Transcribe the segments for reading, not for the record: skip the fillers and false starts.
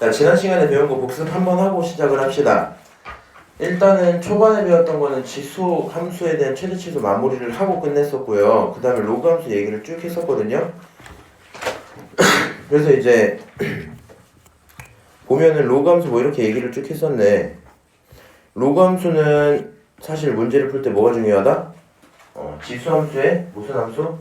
자, 지난 시간에 배운 거 복습 한번 하고 시작을 합시다. 일단은 초반에 배웠던 거는 지수 함수에 대한 최대치수 마무리를 하고 끝냈었고요. 그 다음에 로그 함수 얘기를 쭉 했었거든요. 그래서 이제 보면은 로그 함수 뭐 이렇게 얘기를 쭉 했었네. 로그 함수는 사실 문제를 풀 때 뭐가 중요하다? 지수 함수에 무슨 함수?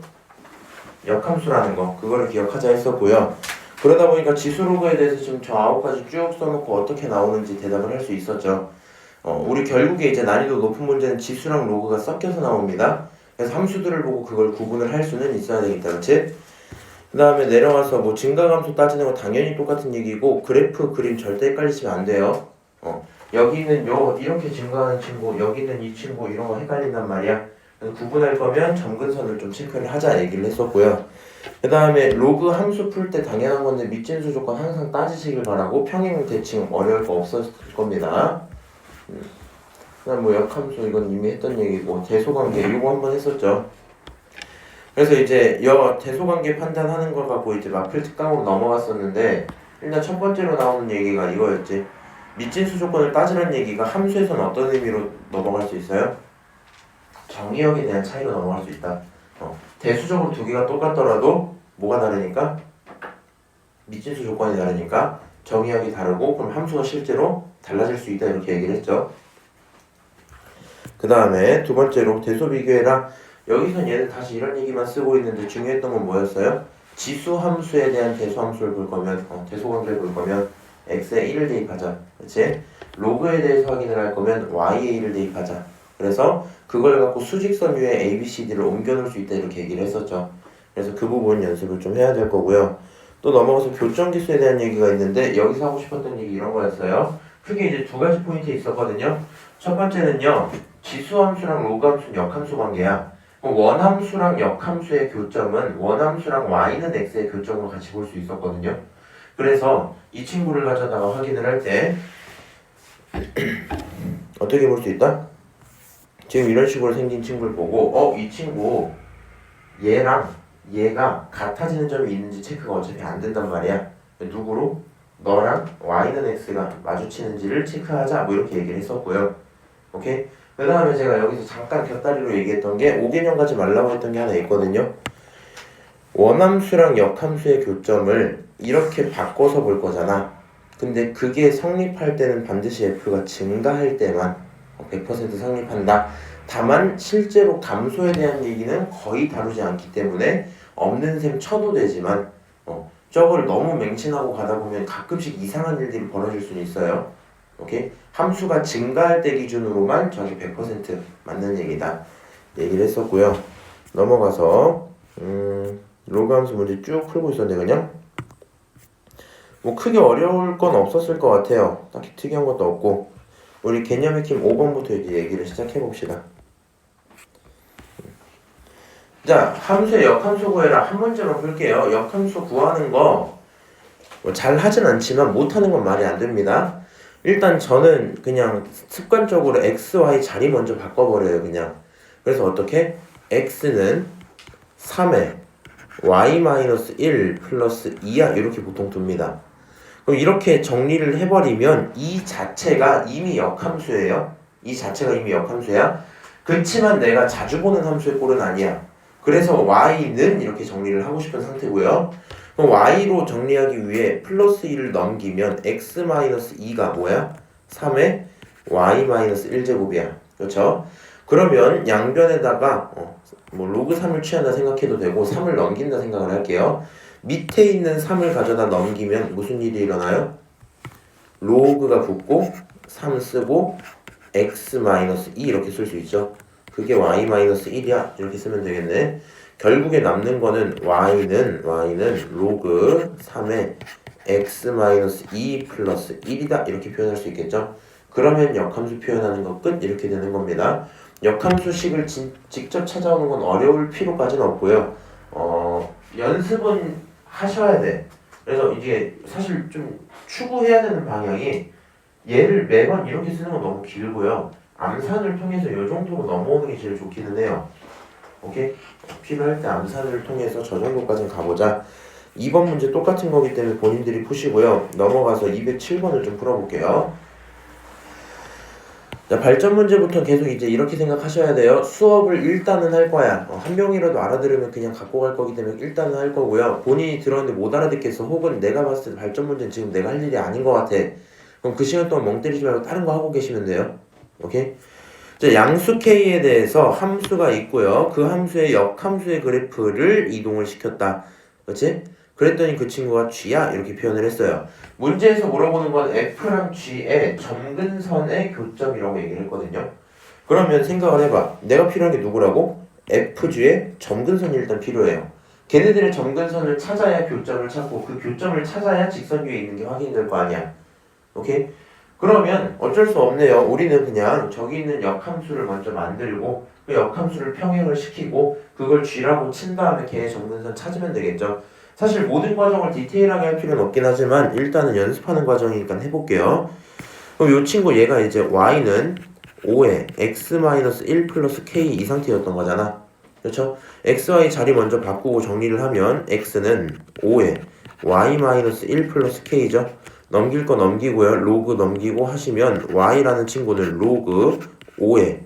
역함수라는 거, 그거를 기억하자 했었고요. 그러다 보니까 지수 로그에 대해서 지금 저 9가지 쭉 써놓고 어떻게 나오는지 대답을 할 수 있었죠. 우리 결국에 이제 난이도 높은 문제는 지수랑 로그가 섞여서 나옵니다. 그래서 함수들을 보고 그걸 구분을 할 수는 있어야 되겠다, 그치? 그 다음에 내려와서 뭐 증가함수 따지는 거 당연히 똑같은 얘기고, 그래프 그림 절대 헷갈리시면 안 돼요. 여기는 이렇게 증가하는 친구, 여기는 이 친구, 이런 거 헷갈린단 말이야. 그래서 구분할 거면 점근선을 좀 체크를 하자 얘기를 했었고요. 그 다음에 로그 함수 풀 때 당연한 건데 밑진수 조건 항상 따지시길 바라고, 평행 대칭 어려울 거 없었을 겁니다. 그다음 뭐 역함수 이건 이미 했던 얘기고, 대소관계 이거 한번 했었죠. 그래서 이제 대소관계 판단하는 걸 갖고 이제 마필 특강으로 넘어갔었는데, 일단 첫 번째로 나오는 얘기가 이거였지. 밑진수 조건을 따지라는 얘기가 함수에서는 어떤 의미로 넘어갈 수 있어요? 정의역에 대한 차이로 넘어갈 수 있다. 대수적으로 두 개가 똑같더라도 뭐가 다르니까? 밑진수 조건이 다르니까 정의역이 다르고, 그럼 함수가 실제로 달라질 수 있다 이렇게 얘기를 했죠. 그 다음에 두 번째로 대소 비교해라. 여기선 얘는 다시 이런 얘기만 쓰고 있는데 중요했던 건 뭐였어요? 지수 함수에 대한 대소 함수를 볼 거면, 대소 관계를 볼 거면 x에 1을 대입하자. 그치? 로그에 대해서 확인을 할 거면 y에 1을 대입하자. 그래서 그걸 갖고 수직선 위에 ABCD를 옮겨 놓을 수 있다 이렇게 얘기를 했었죠. 그래서 그 부분 연습을 좀 해야 될 거고요. 또 넘어가서 교점기수에 대한 얘기가 있는데, 여기서 하고 싶었던 얘기 이런 거였어요. 크게 이제 두 가지 포인트 있었거든요. 첫 번째는요, 지수함수랑 로그함수는 역함수 관계야. 원함수랑 역함수의 교점은 원함수랑 y는 x의 교점으로 같이 볼 수 있었거든요. 그래서 이 친구를 가져다가 확인을 할 때 어떻게 볼 수 있다? 지금 이런 식으로 생긴 친구를 보고 이 친구 얘랑 얘가 같아지는 점이 있는지 체크가 어차피 안 된단 말이야. 누구로? 너랑 y는 x가 마주치는지를 체크하자 뭐 이렇게 얘기를 했었고요. 오케이? 그 다음에 제가 여기서 잠깐 곁다리로 얘기했던 게 5개념 가지 말라고 했던 게 하나 있거든요. 원함수랑 역함수의 교점을 이렇게 바꿔서 볼 거잖아. 근데 그게 성립할 때는 반드시 f가 증가할 때만 100% 성립한다. 다만 실제로 감소에 대한 얘기는 거의 다루지 않기 때문에 없는 셈 쳐도 되지만 저걸 너무 맹신하고 가다 보면 가끔씩 이상한 일들이 벌어질 수는 있어요. 오케이? 함수가 증가할 때 기준으로만 저게 100% 맞는 얘기다 얘기를 했었고요. 넘어가서 로그 함수 문제 쭉 풀고 있었는데 그냥 뭐 크게 어려울 건 없었을 것 같아요. 딱히 특이한 것도 없고, 우리 개념 핵심 5번부터 이제 얘기를 시작해 봅시다. 자, 함수의 역함수 구해라. 한 문제만 풀게요. 역함수 구하는 거 뭐 잘 하진 않지만 못하는 건 말이 안 됩니다. 일단 저는 그냥 습관적으로 x, y 자리 먼저 바꿔버려요. 그냥. 그래서 어떻게? x는 3에 y-1 플러스 2야 이렇게 보통 둡니다. 그럼 이렇게 정리를 해버리면 이 자체가 이미 역함수예요. 이 자체가 이미 역함수야. 그렇지만 내가 자주 보는 함수의 꼴은 아니야. 그래서 y는 이렇게 정리를 하고 싶은 상태고요. 그럼 y로 정리하기 위해 플러스 1을 넘기면 x-2가 뭐야? 3의 y-1제곱이야. 그렇죠? 그러면 양변에다가 뭐 로그 3을 취한다 생각해도 되고 3을 넘긴다 생각을 할게요. 밑에 있는 3을 가져다 넘기면 무슨 일이 일어나요? 로그가 붙고 3 쓰고 x-2 이렇게 쓸 수 있죠. 그게 y-1이야 이렇게 쓰면 되겠네. 결국에 남는 거는 y는 로그 3의 x-2 플러스 1이다 이렇게 표현할 수 있겠죠. 그러면 역함수 표현하는 거 끝 이렇게 되는 겁니다. 역함수식을 직접 찾아오는 건 어려울 필요까지는 없고요. 연습은 하셔야 돼. 그래서 이게 사실 좀 추구해야 되는 방향이, 얘를 매번 이렇게 쓰는 건 너무 길고요. 암산을 통해서 이 정도로 넘어오는 게 제일 좋기는 해요. 오케이? 필요할 때 암산을 통해서 저 정도까지는 가보자. 2번 문제 똑같은 거기 때문에 본인들이 푸시고요. 넘어가서 207번을 좀 풀어볼게요. 자, 발전 문제부터 계속 이제 이렇게 생각하셔야 돼요. 수업을 일단은 할 거야. 한 명이라도 알아들으면 그냥 갖고 갈 거기 때문에 일단은 할 거고요. 본인이 들었는데 못 알아듣겠어. 혹은 내가 봤을 때 발전 문제는 지금 내가 할 일이 아닌 것 같아. 그럼 그 시간 동안 멍 때리지 말고 다른 거 하고 계시면 돼요. 오케이? 자, 양수 K에 대해서 함수가 있고요. 그 함수의 역함수의 그래프를 이동을 시켰다. 그렇지? 그랬더니 그 친구가 G야 이렇게 표현을 했어요. 문제에서 물어보는 건 F랑 G의 점근선의 교점이라고 얘기를 했거든요. 그러면 생각을 해봐. 내가 필요한 게 누구라고? FG의 점근선이 일단 필요해요. 걔네들의 점근선을 찾아야 교점을 찾고 그 교점을 찾아야 직선 위에 있는 게 확인될 거 아니야. 오케이? 그러면 어쩔 수 없네요. 우리는 그냥 저기 있는 역함수를 먼저 만들고 그 역함수를 평행을 시키고 그걸 G라고 친 다음에 걔의 점근선 찾으면 되겠죠. 사실 모든 과정을 디테일하게 할 필요는 없긴 하지만 일단은 연습하는 과정이니까 해볼게요. 그럼 이 친구 얘가 이제 y는 5에 x-1 플러스 k 이 상태였던 거잖아. 그렇죠? xy 자리 먼저 바꾸고 정리를 하면 x는 5에 y-1 플러스 k죠. 넘길 거 넘기고요. 로그 넘기고 하시면 y라는 친구는 로그 5에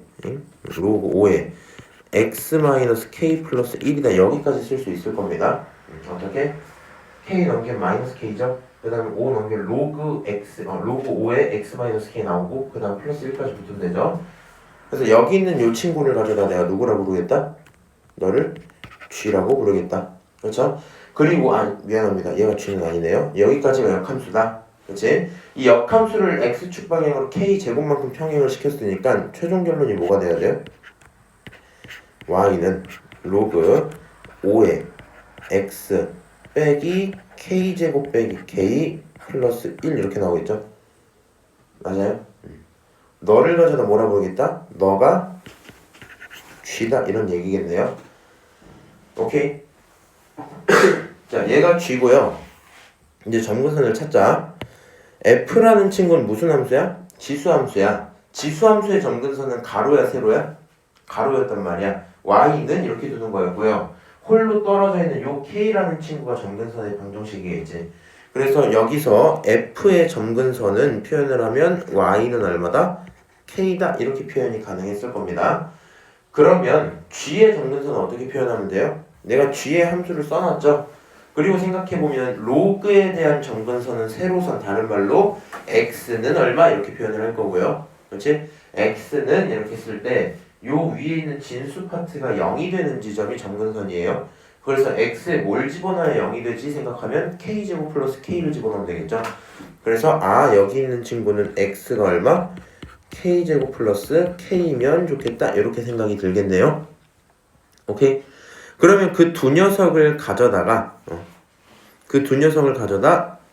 x-k 플러스 1이다. 여기까지 쓸 수 있을 겁니다. 어떻게? k 넘기면 마이너스 k죠. 그 다음에 5 넘기면 로그 5에 x-k 나오고 그 다음 플러스 1까지 붙으면 되죠. 그래서 여기 있는 이 친구를 가져다 내가 누구라고 부르겠다? 너를 g라고 부르겠다. 그렇죠? 그리고 미안합니다. 얘가 g는 아니네요. 여기까지가 역함수다. 그렇지? 이 역함수를 x축 방향으로 k 제곱만큼 평행을 시켰으니까 최종 결론이 뭐가 돼야 돼요? y는 로그 5에 x 빼기 k제곱 빼기 k 플러스 1 이렇게 나오겠죠? 맞아요? 너를 가져다 뭐라 부르겠다? 너가 g다 이런 얘기겠네요. 오케이? 자, 얘가 g고요. 이제 점근선을 찾자. f라는 친구는 무슨 함수야? 지수함수야. 지수함수의 점근선은 가로야 세로야? 가로였단 말이야. y는 이렇게 두는 거였고요. 홀로 떨어져 있는 요 k라는 친구가 점근선의 방정식이겠지. 그래서 여기서 f의 점근선은 표현을 하면 y는 얼마다? k다 이렇게 표현이 가능했을 겁니다. 그러면 g의 점근선은 어떻게 표현하면 돼요? 내가 g의 함수를 써놨죠. 그리고 생각해보면 로그에 대한 점근선은 세로선, 다른 말로 x는 얼마 이렇게 표현을 할 거고요. 그렇지? x는 이렇게 쓸 때 요 위에 있는 진수 파트가 0이 되는 지점이 점근선이에요. 그래서 x에 뭘 집어넣어야 0이 되지 생각하면 k제곱 플러스 k를 집어넣으면 되겠죠. 그래서 여기 있는 친구는 x가 얼마? k제곱 플러스 k면 좋겠다 이렇게 생각이 들겠네요. 오케이? 그러면 그 두 녀석을 가져다가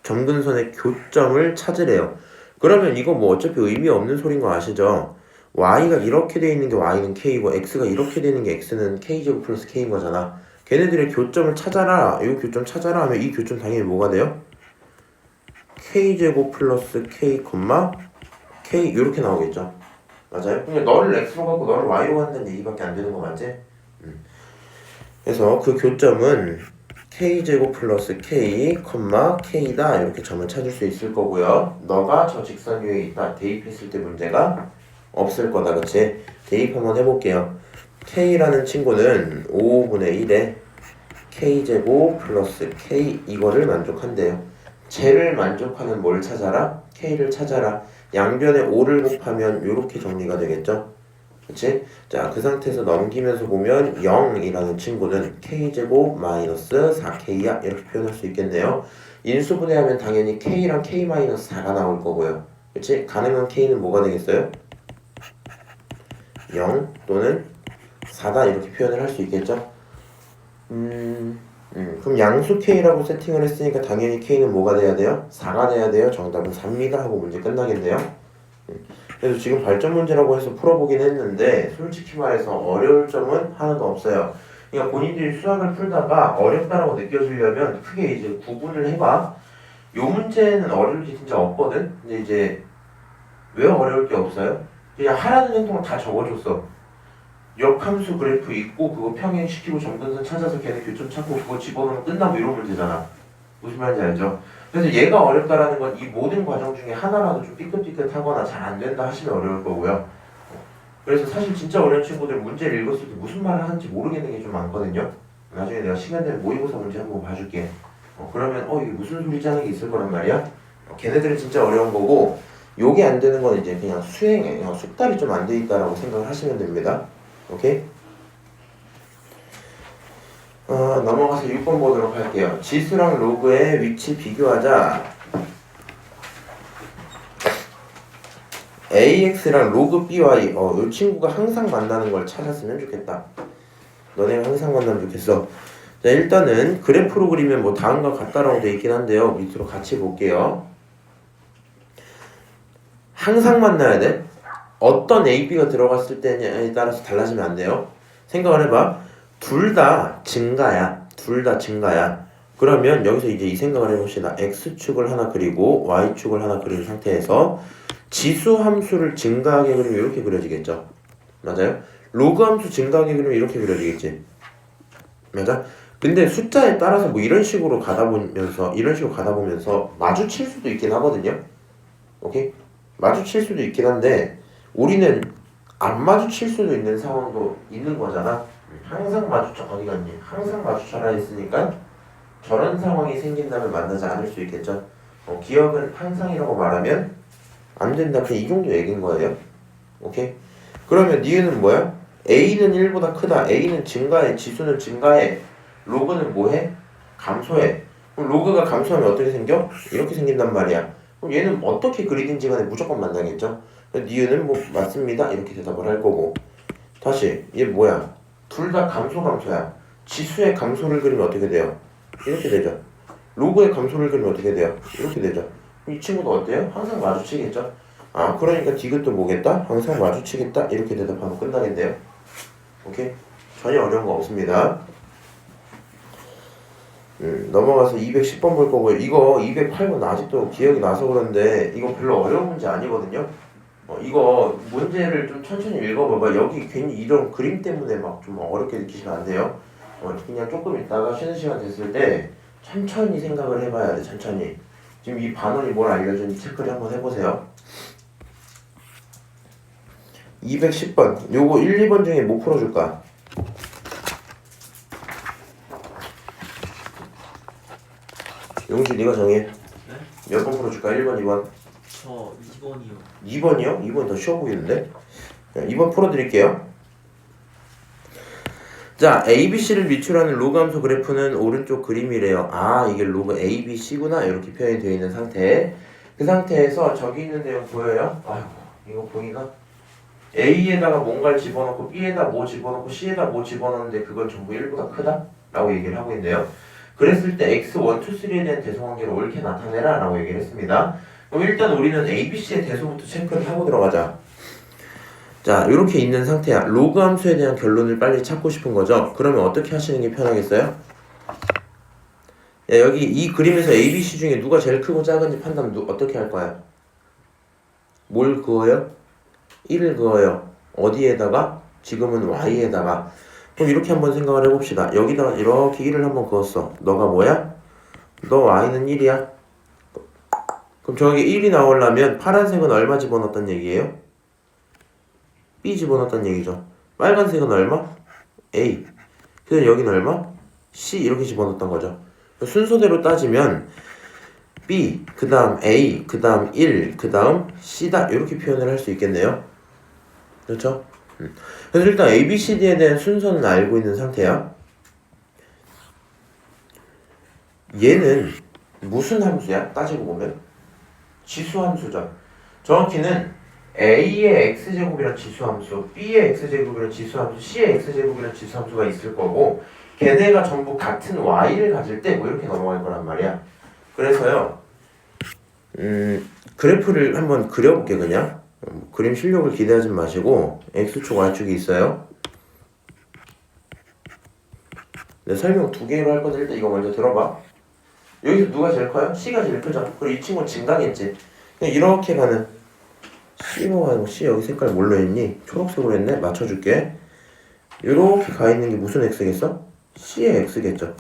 점근선의 교점을 찾으래요. 그러면 이거 뭐 어차피 의미 없는 소린 거 아시죠? y가 이렇게 돼 있는 게 y는 k고 x가 이렇게 되는 게 x는 k제곱 플러스 k인 거잖아. 걔네들의 교점을 찾아라. 이 교점 찾아라 하면 이 교점 당연히 뭐가 돼요? k제곱 플러스 k, k 이렇게 나오겠죠. 맞아요? 그러니까 너를 x로 갖고 너를 y로 간다는 얘기밖에 안 되는 거 맞지? 그래서 그 교점은 k제곱 플러스 k, k다 이렇게 점을 찾을 수 있을 거고요. 너가 저 직선 위에 있다 대입했을 때 문제가 없을 거다. 그치? 대입 한번 해볼게요. k라는 친구는 5분의 1에 k제곱 플러스 k 이거를 만족한대요. 쟤를 만족하는 뭘 찾아라? k를 찾아라. 양변에 5를 곱하면 이렇게 정리가 되겠죠? 그치? 자, 그 상태에서 넘기면서 보면 0이라는 친구는 k제곱 마이너스 4k야 이렇게 표현할 수 있겠네요. 인수분해하면 당연히 k랑 k 마이너스 4가 나올 거고요. 그치? 가능한 k는 뭐가 되겠어요? 0 또는 4다 이렇게 표현을 할 수 있겠죠? 그럼 양수 k라고 세팅을 했으니까 당연히 k는 뭐가 돼야 돼요? 4가 돼야 돼요. 정답은 4입니다 하고 문제 끝나겠네요. 그래서 지금 발전 문제라고 해서 풀어보긴 했는데 솔직히 말해서 어려울 점은 하나도 없어요. 그러니까 본인들이 수학을 풀다가 어렵다라고 느껴지려면 크게 이제 구분을 해봐. 요 문제는 어려울 게 진짜 없거든? 근데 이제 왜 어려울 게 없어요? 그냥 하라는 행동을 다 적어줬어. 역함수 그래프 있고 그거 평행시키고 점근선 찾아서 걔네 교점 찾고 그거 집어넣으면 끝나고 이러면 되잖아. 무슨 말인지 알죠? 그래서 얘가 어렵다라는 건 이 모든 과정 중에 하나라도 좀 삐끗삐끗하거나 잘 안 된다 하시면 어려울 거고요. 그래서 사실 진짜 어려운 친구들 문제를 읽었을 때 무슨 말을 하는지 모르겠는 게 좀 많거든요. 나중에 내가 시간 되면 모의고사 문제 한번 봐줄게. 그러면 이게 무슨 소리지 하는 게 있을 거란 말이야. 걔네들은 진짜 어려운 거고, 요게 안 되는 건 이제 그냥 수행에 그냥 숙달이 좀 안 돼 있다라고 생각을 하시면 됩니다. 오케이? 넘어가서 6번 보도록 할게요. 지수랑 로그의 위치 비교하자. AX랑 로그 BY 이 친구가 항상 만나는 걸 찾았으면 좋겠다. 너네가 항상 만나면 좋겠어. 자, 일단은 그래프로 그리면 뭐 다음과 같다라고 돼 있긴 한데요. 밑으로 같이 볼게요. 항상 만나야 돼. 어떤 A, B가 들어갔을 때냐에 따라서 달라지면 안 돼요. 생각을 해봐. 둘 다 증가야. 둘 다 증가야. 그러면 여기서 이제 이 생각을 해봅시다. X축을 하나 그리고 Y축을 하나 그린 상태에서 지수 함수를 증가하게 그리면 이렇게 그려지겠죠. 맞아요? 로그 함수 증가하게 그리면 이렇게 그려지겠지. 맞아? 근데 숫자에 따라서 뭐 이런 식으로 가다 보면서 마주칠 수도 있긴 하거든요. 오케이? 마주칠 수도 있긴 한데 우리는 안 마주칠 수도 있는 상황도 있는 거잖아. 항상 어디 갔니? 항상 마주쳐라 했으니까 저런 상황이 생긴다면 만나지 않을 수 있겠죠. 기억은 항상이라고 말하면 안 된다. 그냥 이 정도 얘기인 거예요. 오케이? 그러면 니은은 뭐야? A는 1보다 크다. A는 증가해. 지수는 증가해. 로그는 뭐해? 감소해. 그럼 로그가 감소하면 어떻게 생겨? 이렇게 생긴단 말이야. 그럼 얘는 어떻게 그리든지 간에 무조건 만나겠죠? 니은은 뭐 맞습니다. 이렇게 대답을 할 거고. 다시 얘 뭐야? 둘 다 감소야. 지수의 감소를 그리면 어떻게 돼요? 이렇게 되죠. 로그의 감소를 그리면 어떻게 돼요? 이렇게 되죠. 이 친구도 어때요? 항상 마주치겠죠? 그러니까 디귿도 뭐겠다? 항상 마주치겠다? 이렇게 대답하면 끝나겠네요. 오케이? 전혀 어려운 거 없습니다. 넘어가서 210번 볼 거고요. 이거 208번 아직도 기억이 나서 그런데 이거 별로 어려운 문제 아니거든요. 이거 문제를 좀 천천히 읽어봐봐. 여기 괜히 이런 그림 때문에 막 좀 어렵게 느끼시면 안 돼요. 그냥 조금 있다가 쉬는 시간 됐을 때 천천히 생각을 해봐야 돼. 천천히. 지금 이 반원이 뭘 알려주는지 체크를 한번 해보세요. 210번. 요거 1, 2번 중에 뭐 풀어줄까? 용주 네가 정해. 네? 몇 번 풀어줄까? 1번, 2번? 저 2번이요. 2번이요? 2번 더 쉬워 보이는데? 2번 풀어드릴게요. 자, ABC를 미출하는 로그 함수 그래프는 오른쪽 그림이래요. 이게 로그 ABC구나. 이렇게 표현이 되어 있는 상태. 그 상태에서 저기 있는 내용 보여요? 아이고, 이거 보이나? A에다가 뭔가를 집어넣고 B에다 뭐 집어넣고 C에다 뭐 집어넣는데 그건 전부 1보다 크다? 라고 얘기를 하고 있네요. 그랬을 때 X1, 2, 3에 대한 대소관계를 옳게 나타내라 라고 얘기를 했습니다. 그럼 일단 우리는 ABC의 대소부터 체크를 하고 들어가자. 자, 이렇게 있는 상태야. 로그 함수에 대한 결론을 빨리 찾고 싶은 거죠. 그러면 어떻게 하시는 게 편하겠어요? 여기 이 그림에서 ABC 중에 누가 제일 크고 작은지 판단 어떻게 할 거야? 뭘 그어요? 1을 그어요. 어디에다가? 지금은 Y에다가. 그럼 이렇게 한번 생각을 해봅시다. 여기다가 이렇게 1을 한번 그었어. 너가 뭐야? 너 Y는 1이야? 그럼 저기 1이 나오려면 파란색은 얼마 집어넣었단 얘기예요? B 집어넣었단 얘기죠. 빨간색은 얼마? A. 그래서 여기는 얼마? C 이렇게 집어넣었던 거죠. 순서대로 따지면 B, 그 다음 A, 그 다음 1, 그 다음 C다 이렇게 표현을 할 수 있겠네요. 그렇죠? 그래서 일단 A, B, C, D에 대한 순서는 알고 있는 상태야. 얘는 무슨 함수야? 따지고 보면 지수 함수죠. 정확히는 A의 X제곱이란 지수함수, B의 X제곱이란 지수함수, C의 X제곱이란 지수함수가 있을 거고 걔네가 전부 같은 Y를 가질 때 뭐 이렇게 넘어갈 거란 말이야. 그래서요 그래프를 한번 그려볼게. 그냥 그림 실력을 기대하지 마시고 X축, Y축이 있어요. 내 설명 두 개로 할 건데 일단 이거 먼저 들어봐. 여기서 누가 제일 커요? C가 제일 크죠. 그리고 이 친구는 증가겠지. 그냥 이렇게 가는 C로 가는 거. C 여기 색깔 뭘로 했니? 초록색으로 했네? 맞춰줄게. 이렇게 가 있는 게 무슨 X겠어? C의 X겠죠.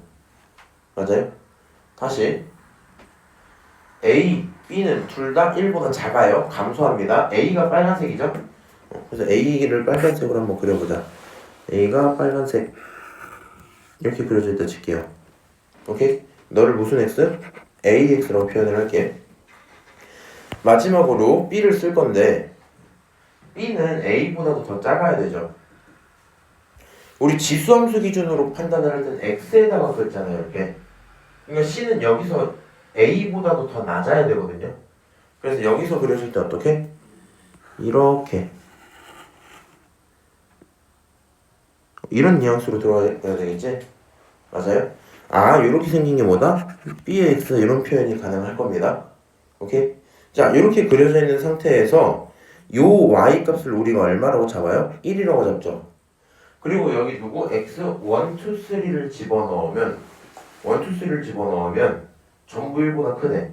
맞아요? 다시 A, B는 둘 다 1보다 작아요. 감소합니다. A가 빨간색이죠. 그래서 A를 빨간색으로 한번 그려보자. A가 빨간색 이렇게 그려져 있다 칠게요. 오케이? 너를 무슨 X? AX라고 표현을 할게. 마지막으로 B를 쓸 건데 B는 A보다도 더 작아야 되죠. 우리 지수함수 기준으로 판단을 할 때는 X에다가 그랬잖아요. 이렇게. 그러니까 C는 여기서 A보다도 더 낮아야 되거든요. 그래서 여기서 그려줄 때 어떻게? 이렇게 이런 뉘앙스로 들어가야 되겠지? 맞아요? 아, 이렇게 생긴 게 뭐다? B의 X 이런 표현이 가능할 겁니다. 오케이? 자, 이렇게 그려져 있는 상태에서 요 Y 값을 우리가 얼마라고 잡아요? 1이라고 잡죠. 그리고 여기 누구? X 1, 2, 3를 집어넣으면 1, 2, 3를 집어넣으면 전부 1보다 크네.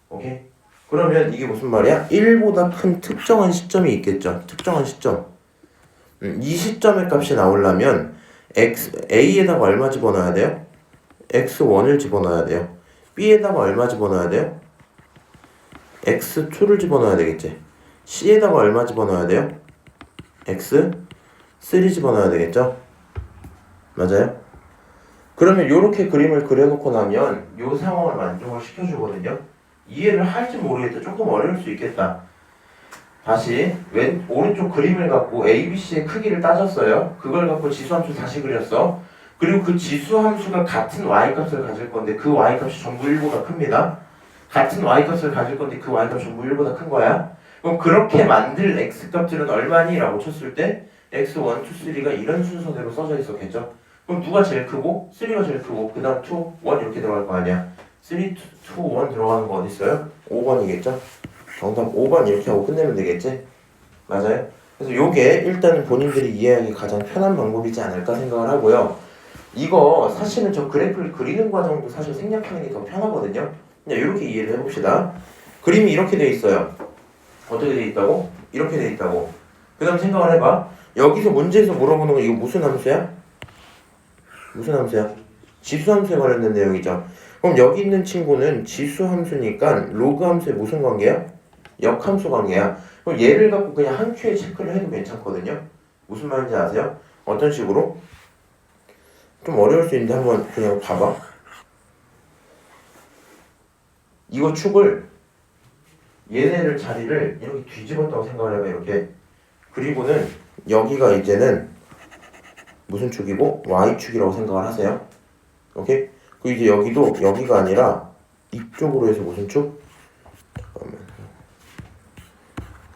오케이? 그러면 이게 무슨 말이야? 1보다 큰 특정한 시점이 있겠죠. 특정한 시점. 이 시점의 값이 나오려면 A에다가 얼마 집어넣어야 돼요? X1을 집어넣어야 돼요. B에다가 얼마 집어넣어야 돼요? X2를 집어넣어야 되겠지. C에다가 얼마 집어넣어야 돼요? X3 집어넣어야 되겠죠? 맞아요? 그러면 이렇게 그림을 그려놓고 나면 이 상황을 만족을 시켜주거든요. 이해를 할지 모르겠다. 조금 어려울 수 있겠다. 다시 오른쪽 그림을 갖고 ABC의 크기를 따졌어요. 그걸 갖고 지수함수 다시 그렸어. 그리고 그 지수함수가 같은 Y값을 가질 건데 그 Y값이 전부 1보다 큽니다. 같은 Y값을 가질 건데 그 Y값이 전부 1보다 큰 거야. 그럼 그렇게 만들 X값들은 얼마니? 라고 쳤을 때 X, 1, 2, 3가 이런 순서대로 써져 있었겠죠. 그럼 누가 제일 크고? 3가 제일 크고 그 다음 2, 1 이렇게 들어갈 거 아니야. 3, 2, 1 들어가는 거 어디 있어요? 5번이겠죠? 정답 5번 이렇게 하고 끝내면 되겠지? 맞아요? 그래서 요게 일단은 본인들이 이해하기 가장 편한 방법이지 않을까 생각을 하고요. 이거 사실은 저 그래프를 그리는 과정도 사실 생략하는 게 더 편하거든요. 그냥 이렇게 이해를 해봅시다. 그림이 이렇게 돼 있어요. 어떻게 돼 있다고? 이렇게 돼 있다고. 그 다음 생각을 해봐. 여기서 문제에서 물어보는 건 이거 무슨 함수야? 무슨 함수야? 지수함수에 관련된 내용이죠. 그럼 여기 있는 친구는 지수함수니까 로그 함수의 무슨 관계야? 역함수 관계야. 그럼 얘를 갖고 그냥 한 큐에 체크를 해도 괜찮거든요. 무슨 말인지 아세요? 어떤 식으로? 좀 어려울 수 있는데 한번 그냥 봐봐. 이거 축을 얘네를 자리를 이렇게 뒤집었다고 생각을 해봐. 이렇게. 그리고는 여기가 이제는 무슨 축이고? Y축이라고 생각을 하세요. 오케이? 그 이제 여기도 여기가 아니라 이쪽으로 해서 무슨 축? 잠깐만.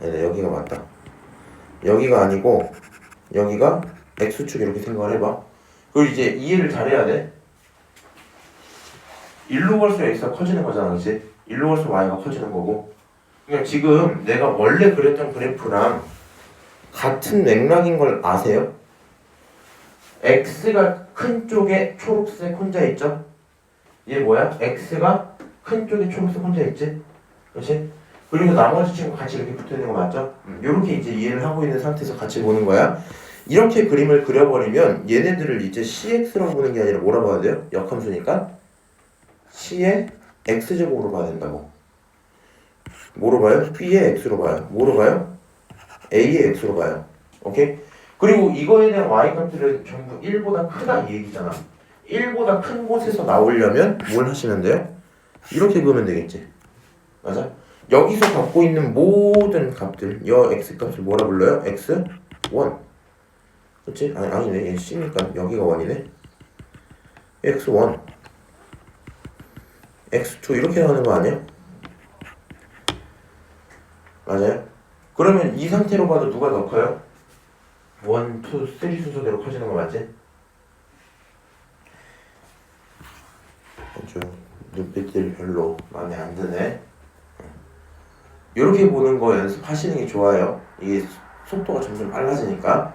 네, 여기가 맞다. 여기가 아니고 여기가 X축 이렇게 생각을 해봐. 그리고 이제 이해를 잘해야 돼. 1로 갈수록 X가 커지는 거잖아, 그치? 1로 갈수록 Y가 커지는 거고. 그러니까 지금 내가 원래 그렸던 그래프랑 같은 맥락인 걸 아세요? X가 큰 쪽에 초록색 혼자 있죠? 얘 뭐야? X가 큰 쪽에 초록색 혼자 있지? 그렇지? 그리고 나머지 친구 같이 이렇게 붙어있는 거 맞죠? 이렇게 이제 이해를 하고 있는 상태에서 같이 보는 거야. 이렇게 그림을 그려버리면 얘네들을 이제 CX라고 보는 게 아니라 뭐라고 봐야 돼요? 역함수니까 C의 X제곱으로 봐야 된다고. 뭐로 봐요? B의 X로 봐요. 뭐로 봐요? A의 X로 봐요. 오케이? 그리고 이거에 대한 Y값들은 전부 1보다 크다 이 얘기잖아. 1보다 큰 곳에서 나오려면 뭘 하시면 돼요? 이렇게 그으면 되겠지. 맞아? 여기서 갖고 있는 모든 값들, 여 X값을 뭐라 불러요? X1. 그치? 아니네. 얘 C니까 여기가 1이네. X1, X2 이렇게 나오는 거 아니야? 맞아요? 그러면 이 상태로 봐도 누가 더 커요? 1, 2, 3 순서대로 커지는 거 맞지? 아주 눈빛들이 별로 마음에 안 드네. 이렇게 보는 거 연습하시는 게 좋아요. 이게 속도가 점점 빨라지니까.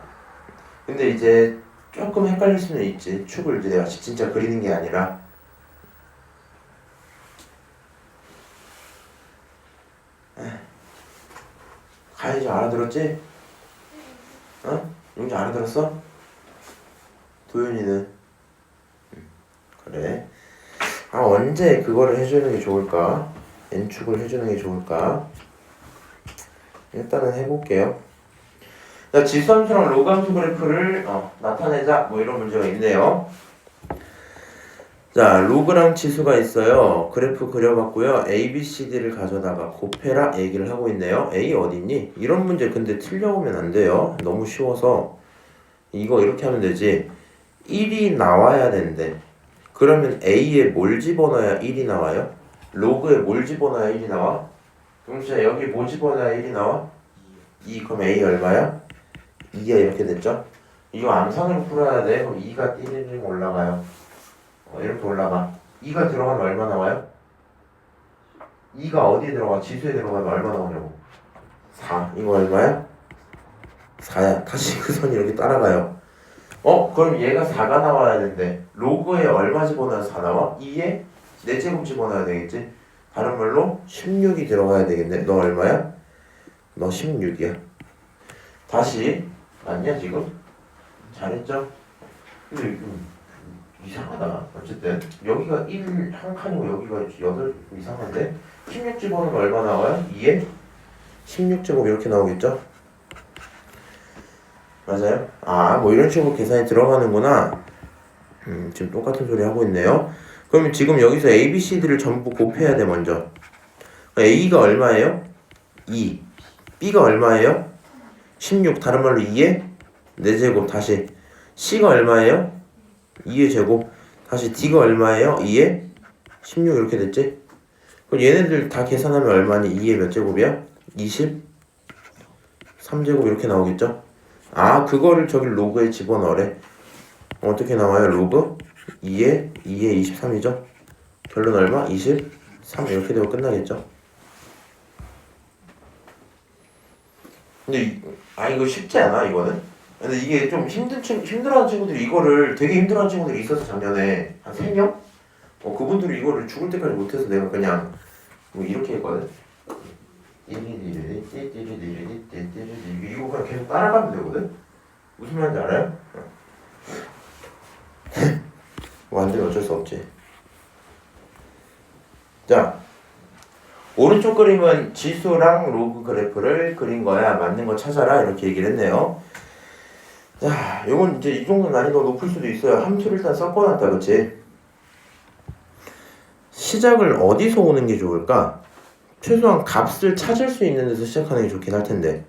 근데 이제 조금 헷갈릴 수는 있지. 축을 이제 내가 진짜 그리는 게 아니라. 가야지. 알아들었지? 어? 용지 알아들었어? 도윤이는? 그래. 아, 언제 그거를 해주는 게 좋을까? n축을 해주는 게 좋을까? 일단은 해볼게요. 자, 지수함수랑 로그함수 그래프를 나타내자 뭐 이런 문제가 있네요. 자, 로그랑 지수가 있어요. 그래프 그려봤고요. A, B, C, D를 가져다가 곱해라 얘기를 하고 있네요. A 어딨니? 이런 문제 근데 틀려오면 안 돼요. 너무 쉬워서 이거 이렇게 하면 되지. 1이 나와야 된대. 그러면 A에 뭘 집어넣어야 1이 나와요? 로그에 뭘 집어넣어야 1이 나와? 그럼 진짜 여기 뭐 집어넣어야 1이 나와? 2. 그럼 A 얼마야? 2야 이렇게 됐죠? 이거 암산으로 풀어야 돼. 그럼 2가 띠리링 올라가요. 이렇게 올라가. 2가 들어가면 얼마 나와요? 2가 어디에 들어가? 지수에 들어가면 얼마 나오냐고. 4. 이거 얼마야? 4야. 다시 그 선이 이렇게 따라가요. 그럼 얘가 4가 나와야 되는데 로그에 얼마 집어넣어야 4 나와? 2에 4제곱 집어넣어야 되겠지? 다른 말로 16이 들어가야 되겠네. 너 얼마야? 너 16이야. 다시 맞냐 지금? 잘했죠? 근데 이상하다. 어쨌든 여기가 1 한 칸이고 여기가 8 이상한데 16 집어넣으면 얼마 나와요? 2에 16제곱 이렇게 나오겠죠? 맞아요? 뭐 이런 식으로 계산이 들어가는구나. 지금 똑같은 소리 하고 있네요. 그러면 지금 여기서 A, B, C, D를 전부 곱해야 돼 먼저. A가 얼마예요? 2. B가 얼마예요? 16. 다른 말로 2에 4제곱. 다시 C가 얼마예요? 2의 제곱. 다시 D가 얼마예요? 2에 16 이렇게 됐지? 그럼 얘네들 다 계산하면 얼마니? 2의 몇 제곱이야? 20? 3제곱 이렇게 나오겠죠? 그거를 저기 로그에 집어넣으래. 어떻게 나와요? 로그 2에 23이죠? 결론 얼마? 23 이렇게 되고 끝나겠죠? 근데 이거 쉽지 않아 이거는? 근데 이게 좀 힘들어하는 친구들이 이거를 되게 힘들어하는 친구들이 있어서 작년에 한 3명? 그분들이 이거를 죽을 때까지 못해서 내가 그냥 뭐 이렇게 했거든. 이거 그냥 계속 따라가면 되거든. 무슨 말인지 알아요? 완전히 어쩔 수 없지. 자, 오른쪽 그림은 지수랑 로그 그래프를 그린 거야. 맞는 거 찾아라 이렇게 얘기를 했네요. 자, 요건 이제 이 정도 난이도 높을 수도 있어요. 함수를 일단 섞어놨다, 그치? 시작을 어디서 오는 게 좋을까? 최소한 값을 찾을 수 있는 데서 시작하는 게 좋긴 할 텐데.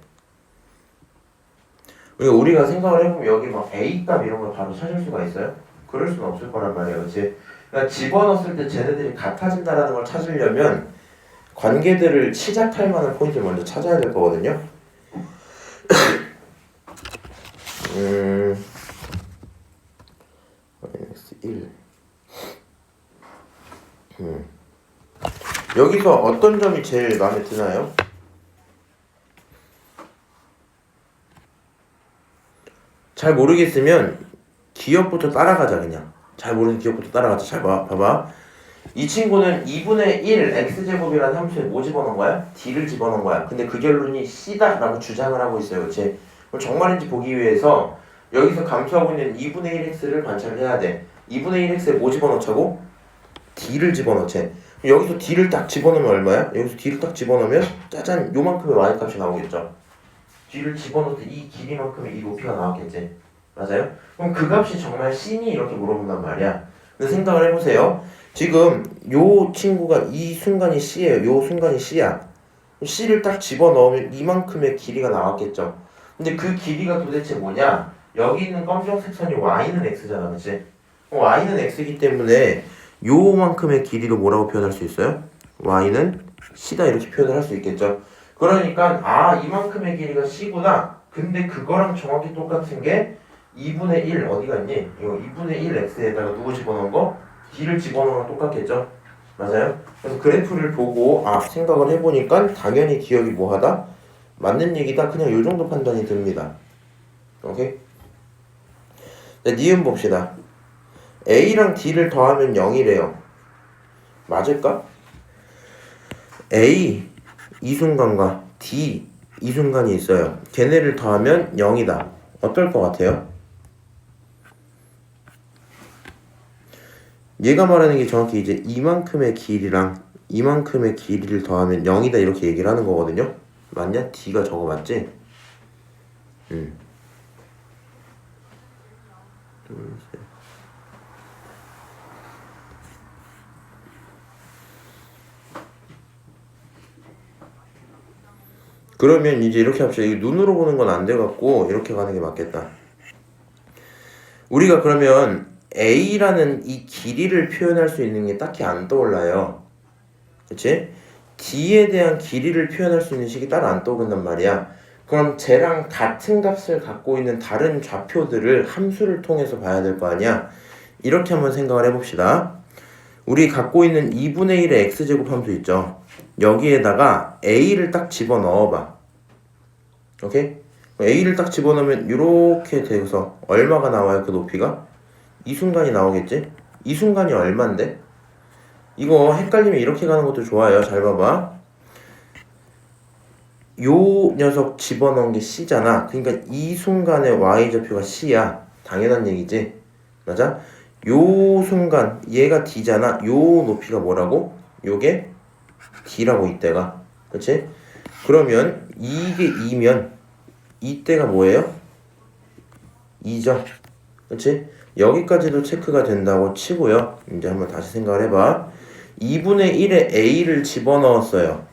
우리가 생각을 해보면 여기 막 A 값 이런 걸 바로 찾을 수가 있어요? 그럴 수는 없을 거란 말이야, 그치? 그러니까 집어넣었을 때 쟤네들이 같아진다라는 걸 찾으려면 관계들을 시작할 만한 포인트를 먼저 찾아야 될 거거든요. -1 여기서 어떤 점이 제일 마음에 드나요? 잘 모르겠으면 기억부터 따라가자. 그냥 잘 모르는 기억부터 따라가자. 잘 봐봐. 이 친구는 2분의 1 x제곱이라는 함수에 뭐 집어넣은 거야? d를 집어넣은 거야. 근데 그 결론이 c다 라고 주장을 하고 있어요. 그치? 그럼 정말인지 보기 위해서 여기서 감수하고 있는 2분의 1x를 관찰을 해야 돼. 2분의 1x에 뭐 집어넣자고? d를 집어넣지. 여기서 d를 딱 집어넣으면 얼마야? 여기서 d를 딱 집어넣으면 짜잔 요만큼의 y값이 나오겠죠. d를 집어넣을 때 이 길이만큼의 이 높이가 나왔겠지. 맞아요? 그럼 그 값이 정말 c니? 이렇게 물어본단 말이야. 근데 생각을 해보세요. 지금 요 친구가 이 순간이 c예요. 요 순간이 c야. c를 딱 집어넣으면 이만큼의 길이가 나왔겠죠. 근데 그 길이가 도대체 뭐냐? 여기 있는 검정색 선이 y는 x잖아. 그치? y는 x이기 때문에 요만큼의 길이도 뭐라고 표현할 수 있어요? y는 c다 이렇게 표현을 할 수 있겠죠. 그러니까 이만큼의 길이가 c구나. 근데 그거랑 정확히 똑같은 게 2분의 1 어디 갔니? 이거 2분의 1 x에다가 누구 집어넣은 거? d를 집어넣으면 똑같겠죠? 맞아요? 그래서 그래프를 보고 생각을 해보니까 당연히 기억이 뭐하다? 맞는 얘기다. 그냥 요 정도 판단이 듭니다. 오케이? 네, 니은 봅시다. A랑 D를 더하면 0이래요. 맞을까? A 이 순간과 D 이 순간이 있어요. 걔네를 더하면 0이다. 어떨 것 같아요? 얘가 말하는 게 정확히 이제 이만큼의 길이랑 이만큼의 길이를 더하면 0이다 이렇게 얘기를 하는 거거든요. 맞냐? D가 저거 맞지? 둘, 셋. 그러면 이제 이렇게 합시다. 이게 눈으로 보는 건 안 돼갖고 이렇게 가는 게 맞겠다. 우리가 그러면 A라는 이 길이를 표현할 수 있는 게 딱히 안 떠올라요. 그치? D에 대한 길이를 표현할 수 있는 식이 따로 안 떠오른단 말이야. 그럼 쟤랑 같은 값을 갖고 있는 다른 좌표들을 함수를 통해서 봐야 될 거 아니야. 이렇게 한번 생각을 해봅시다. 우리 갖고 있는 2분의 1의 x제곱 함수 있죠. 여기에다가 a를 딱 집어넣어봐. 오케이? a를 딱 집어넣으면 이렇게 돼서 얼마가 나와요? 그 높이가? 이 순간이 나오겠지? 이 순간이 얼만데? 이거 헷갈리면 이렇게 가는 것도 좋아요. 잘 봐봐. 요 녀석 집어넣은 게 C잖아. 그러니까 이 순간의 Y좌표가 C야. 당연한 얘기지. 맞아? 요 순간 얘가 D잖아. 요 높이가 뭐라고? 요게 D라고 이때가. 그치? 그러면 이게 2면 이때가 뭐예요? 2죠. 그치? 여기까지도 체크가 된다고 치고요. 이제 한번 다시 생각을 해봐. 2분의 1에 A를 집어넣었어요.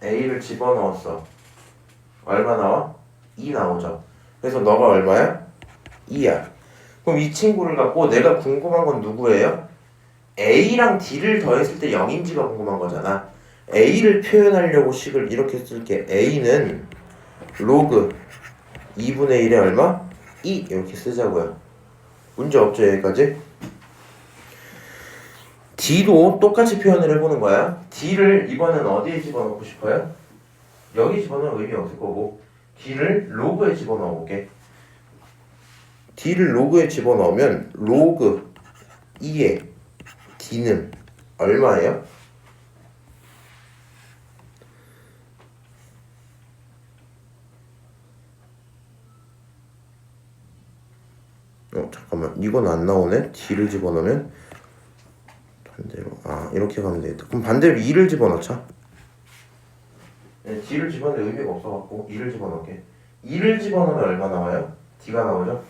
A를 집어넣었어. 얼마 나와? 2 나오죠. 그래서 너가 얼마야? 2야. 그럼 이 친구를 갖고 내가 궁금한 건 누구예요? A랑 D를 더했을 때 0인지가 궁금한 거잖아. A를 표현하려고 식을 이렇게 쓸게. A는 로그 2분의 1에 얼마? 2 이렇게 쓰자고요. 문제 없죠 여기까지? D도 똑같이 표현을 해보는 거야. D를 이번엔 어디에 집어넣고 싶어요? 여기 집어넣으면 의미 없을 거고 D를 로그에 집어넣어 볼게. D를 로그에 집어넣으면 로그 2의 D는 얼마예요? 잠깐만 이건 안 나오네. D를 집어넣으면 반대로 이렇게 가면 되겠다. 그럼 반대로 2를 집어넣자. 네, D를 집어넣을 의미가 없어갖고 2를 집어넣을게. 2를 집어넣으면 얼마 나와요? D가 나오죠?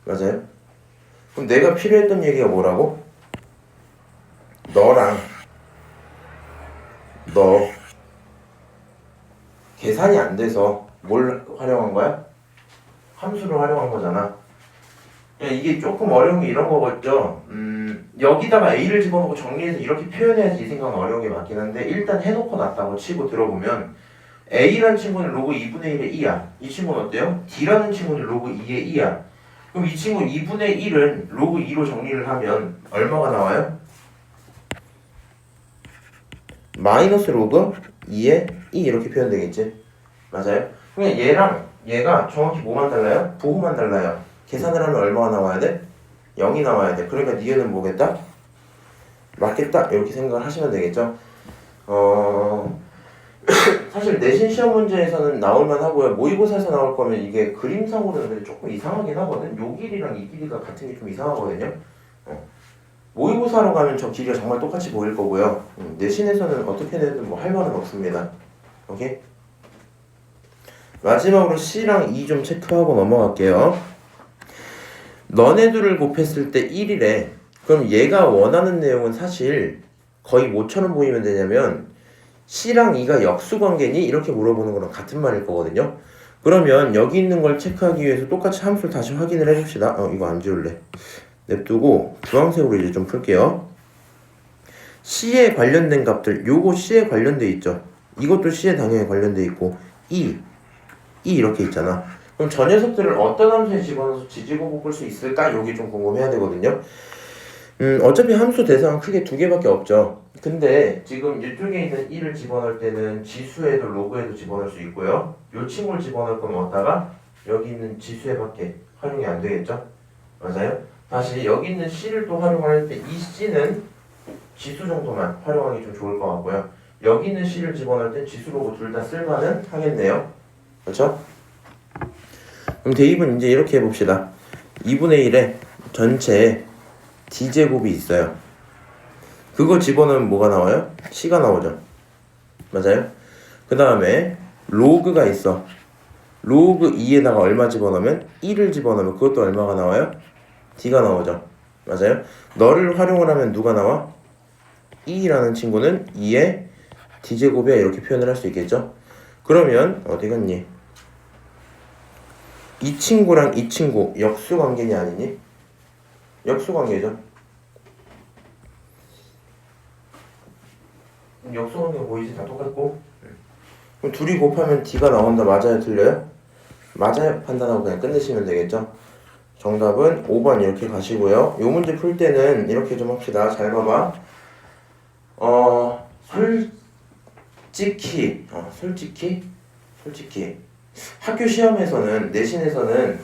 맞아요? 그럼 내가 필요했던 얘기가 뭐라고? 너랑 너 계산이 안 돼서 뭘 활용한 거야? 함수를 활용한 거잖아. 이게 조금 어려운 게 이런 거겠죠. 여기다가 A를 집어넣고 정리해서 이렇게 표현해야지 이 생각은 어려운 게 맞긴 한데 일단 해놓고 놨다고 치고 들어보면 A라는 친구는 로그 2분의 1의 2야. 이 친구는 어때요? D라는 친구는 로그 2의 2야. 그럼 이 친구 2분의 1은 로그 2로 정리를 하면 얼마가 나와요? 마이너스 로그 2의 2 이렇게 표현되겠지? 맞아요? 그냥 얘랑 얘가 정확히 뭐만 달라요? 부호만 달라요. 계산을 하면 얼마가 나와야 돼? 0이 나와야 돼. 그러니까 니은은 뭐겠다? 맞겠다. 이렇게 생각을 하시면 되겠죠? 사실 내신 시험 문제에서는 나올만 하고요. 모의고사에서 나올 거면 이게 그림상으로는 근데 조금 이상하긴 하거든. 요 길이랑 이 길이가 같은 게 좀 이상하거든요. 모의고사로 가면 저 길이가 정말 똑같이 보일 거고요. 내신에서는 어떻게 되든 뭐 할 말은 없습니다. 오케이? 마지막으로 C랑 E 좀 체크하고 넘어갈게요. 너네들을 곱했을 때 1이래. 그럼 얘가 원하는 내용은 사실 거의 뭐처럼 보이면 되냐면 C랑 E가 역수관계니? 이렇게 물어보는 거랑 같은 말일 거거든요. 그러면 여기 있는 걸 체크하기 위해서 똑같이 함수를 다시 확인을 해줍시다. 이거 안 지울래. 냅두고 주황색으로 이제 좀 풀게요. C에 관련된 값들, 요거 C에 관련돼 있죠. 이것도 C에 당연히 관련돼 있고 E 이렇게 있잖아. 그럼 저 녀석들을 어떤 함수에 집어넣어서 지지고 볶을 수 있을까? 요게 좀 궁금해야 되거든요. 어차피 함수 대상은 크게 두 개밖에 없죠. 근데 지금 이쪽에 있는 1을 집어넣을 때는 지수에도 로그에도 집어넣을 수 있고요. 요 친구를 집어넣을 거면 어디다가 여기 있는 지수에밖에 활용이 안 되겠죠? 맞아요? 다시 여기 있는 C를 또 활용할 때 이 C는 지수 정도만 활용하기 좀 좋을 것 같고요. 여기 있는 C를 집어넣을 때 지수 로그 둘 다 쓸만은 하겠네요. 그렇죠? 그럼 대입은 이제 이렇게 해봅시다. 2분의 1에 전체에 D제곱이 있어요. 그거 집어넣으면 뭐가 나와요? C가 나오죠. 맞아요? 그 다음에 로그가 있어. 로그 2에다가 얼마 집어넣으면? 1을 집어넣으면 그것도 얼마가 나와요? D가 나오죠. 맞아요? 너를 활용을 하면 누가 나와? 2라는 친구는 2의 D제곱이야 이렇게 표현을 할 수 있겠죠? 그러면 어디 갔니? 이 친구랑 이 친구 역수관계니 아니니? 역수관계죠. 역수관계 보이지? 다 똑같고. 그럼 둘이 곱하면 D가 나온다. 맞아요? 틀려요? 맞아요? 판단하고 그냥 끝내시면 되겠죠? 정답은 5번 이렇게 가시고요. 요 문제 풀 때는 이렇게 좀 합시다. 잘 봐봐. 솔직히 학교 시험에서는 내신에서는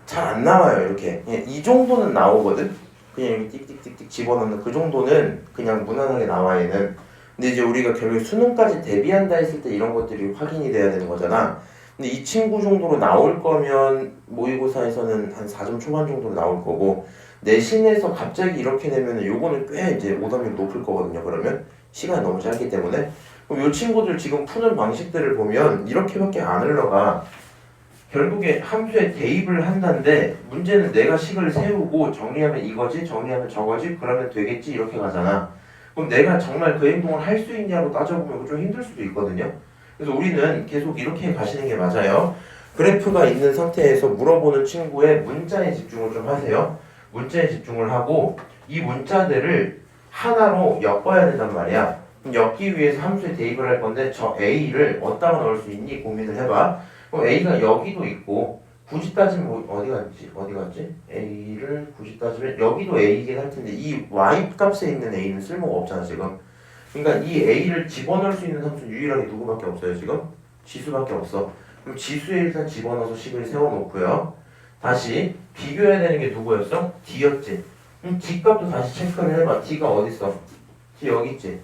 잘 안 나와요. 이렇게 그냥 이 정도는 나오거든. 그냥 이렇게 띡띡띡띡 집어넣는 그 정도는 그냥 무난하게 나와 얘는. 근데 이제 우리가 결국 수능까지 대비한다 했을 때 이런 것들이 확인이 돼야 되는 거잖아. 근데 이 친구 정도로 나올 거면 모의고사에서는 한 4점 초반 정도로 나올 거고 내신에서 갑자기 이렇게 되면 요거는 꽤 이제 오답률 높을 거거든요. 그러면 시간이 너무 짧기 때문에 그럼 요 친구들 지금 푸는 방식들을 보면 이렇게밖에 안 흘러가. 결국에 함수에 대입을 한다는데 문제는 내가 식을 세우고 정리하면 이거지 정리하면 저거지 그러면 되겠지 이렇게 가잖아. 그럼 내가 정말 그 행동을 할 수 있냐고 따져보면 좀 힘들 수도 있거든요. 그래서 우리는 계속 이렇게 가시는 게 맞아요. 그래프가 있는 상태에서 물어보는 친구의 문자에 집중을 좀 하세요. 문자에 집중을 하고 이 문자들을 하나로 엮어야 된단 말이야. 그럼 엮기 위해서 함수에 대입을 할 건데 저 A를 어디다가 넣을 수 있니? 고민을 해봐. 그럼 A가 여기도 있고 굳이 따지면 어디 갔지? A를 굳이 따지면 여기도 A이긴 할 텐데 이 Y 값에 있는 A는 쓸모가 없잖아 지금. 그러니까 이 A를 집어넣을 수 있는 함수는 유일하게 누구밖에 없어요 지금? 지수밖에 없어. 그럼 지수에 일단 집어넣어서 식을 세워놓고요. 다시 비교해야 되는 게 누구였어? D였지. 그럼 D 값도 다시 체크를 해봐. D가 어딨어? D 여기 있지.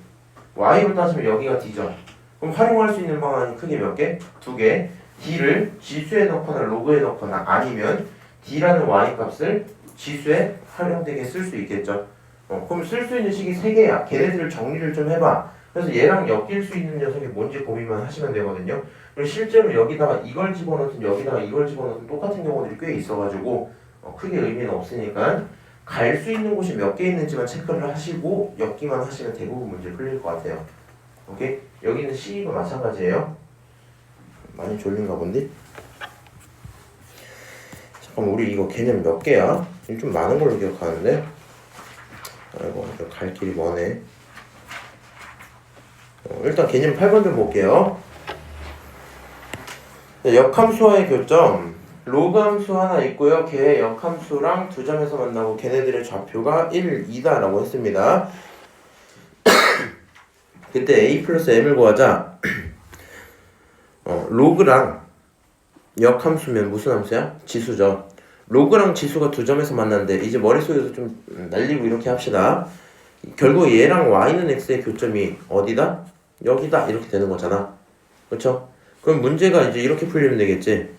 Y로 따지면 여기가 D죠. 그럼 활용할 수 있는 방안이 크게 몇 개? 2개. D를 지수에 넣거나 로그에 넣거나 아니면 D라는 Y값을 지수에 활용되게 쓸 수 있겠죠. 그럼 쓸 수 있는 식이 3개야. 걔네들을 정리를 좀 해봐. 그래서 얘랑 엮일 수 있는 녀석이 뭔지 고민만 하시면 되거든요. 그리고 실제로 여기다가 이걸 집어넣든 여기다가 이걸 집어넣든 똑같은 경우들이 꽤 있어가지고 크게 의미는 없으니까 갈 수 있는 곳이 몇 개 있는지만 체크를 하시고 엮기만 하시면 대부분 문제 풀릴 것 같아요. 오케이? 여기는 C도 마찬가지예요. 많이 졸린가 본데? 잠깐만 우리 이거 개념 몇 개야? 이거 좀 많은 걸로 기억하는데? 아이고 갈 길이 머네. 일단 개념 8번 좀 볼게요. 역함수와의 교점. 로그 함수 하나 있고요. 걔 역함수랑 두 점에서 만나고 걔네들의 좌표가 1, 2다 라고 했습니다. 그때 a 플러스 m을 구하자. 로그랑 역함수면 무슨 함수야? 지수죠. 로그랑 지수가 두 점에서 만났는데 이제 머릿속에서 좀 날리고 이렇게 합시다. 결국 얘랑 y는 x의 교점이 어디다? 여기다 이렇게 되는 거잖아. 그렇죠? 그럼 문제가 이제 이렇게 풀리면 되겠지.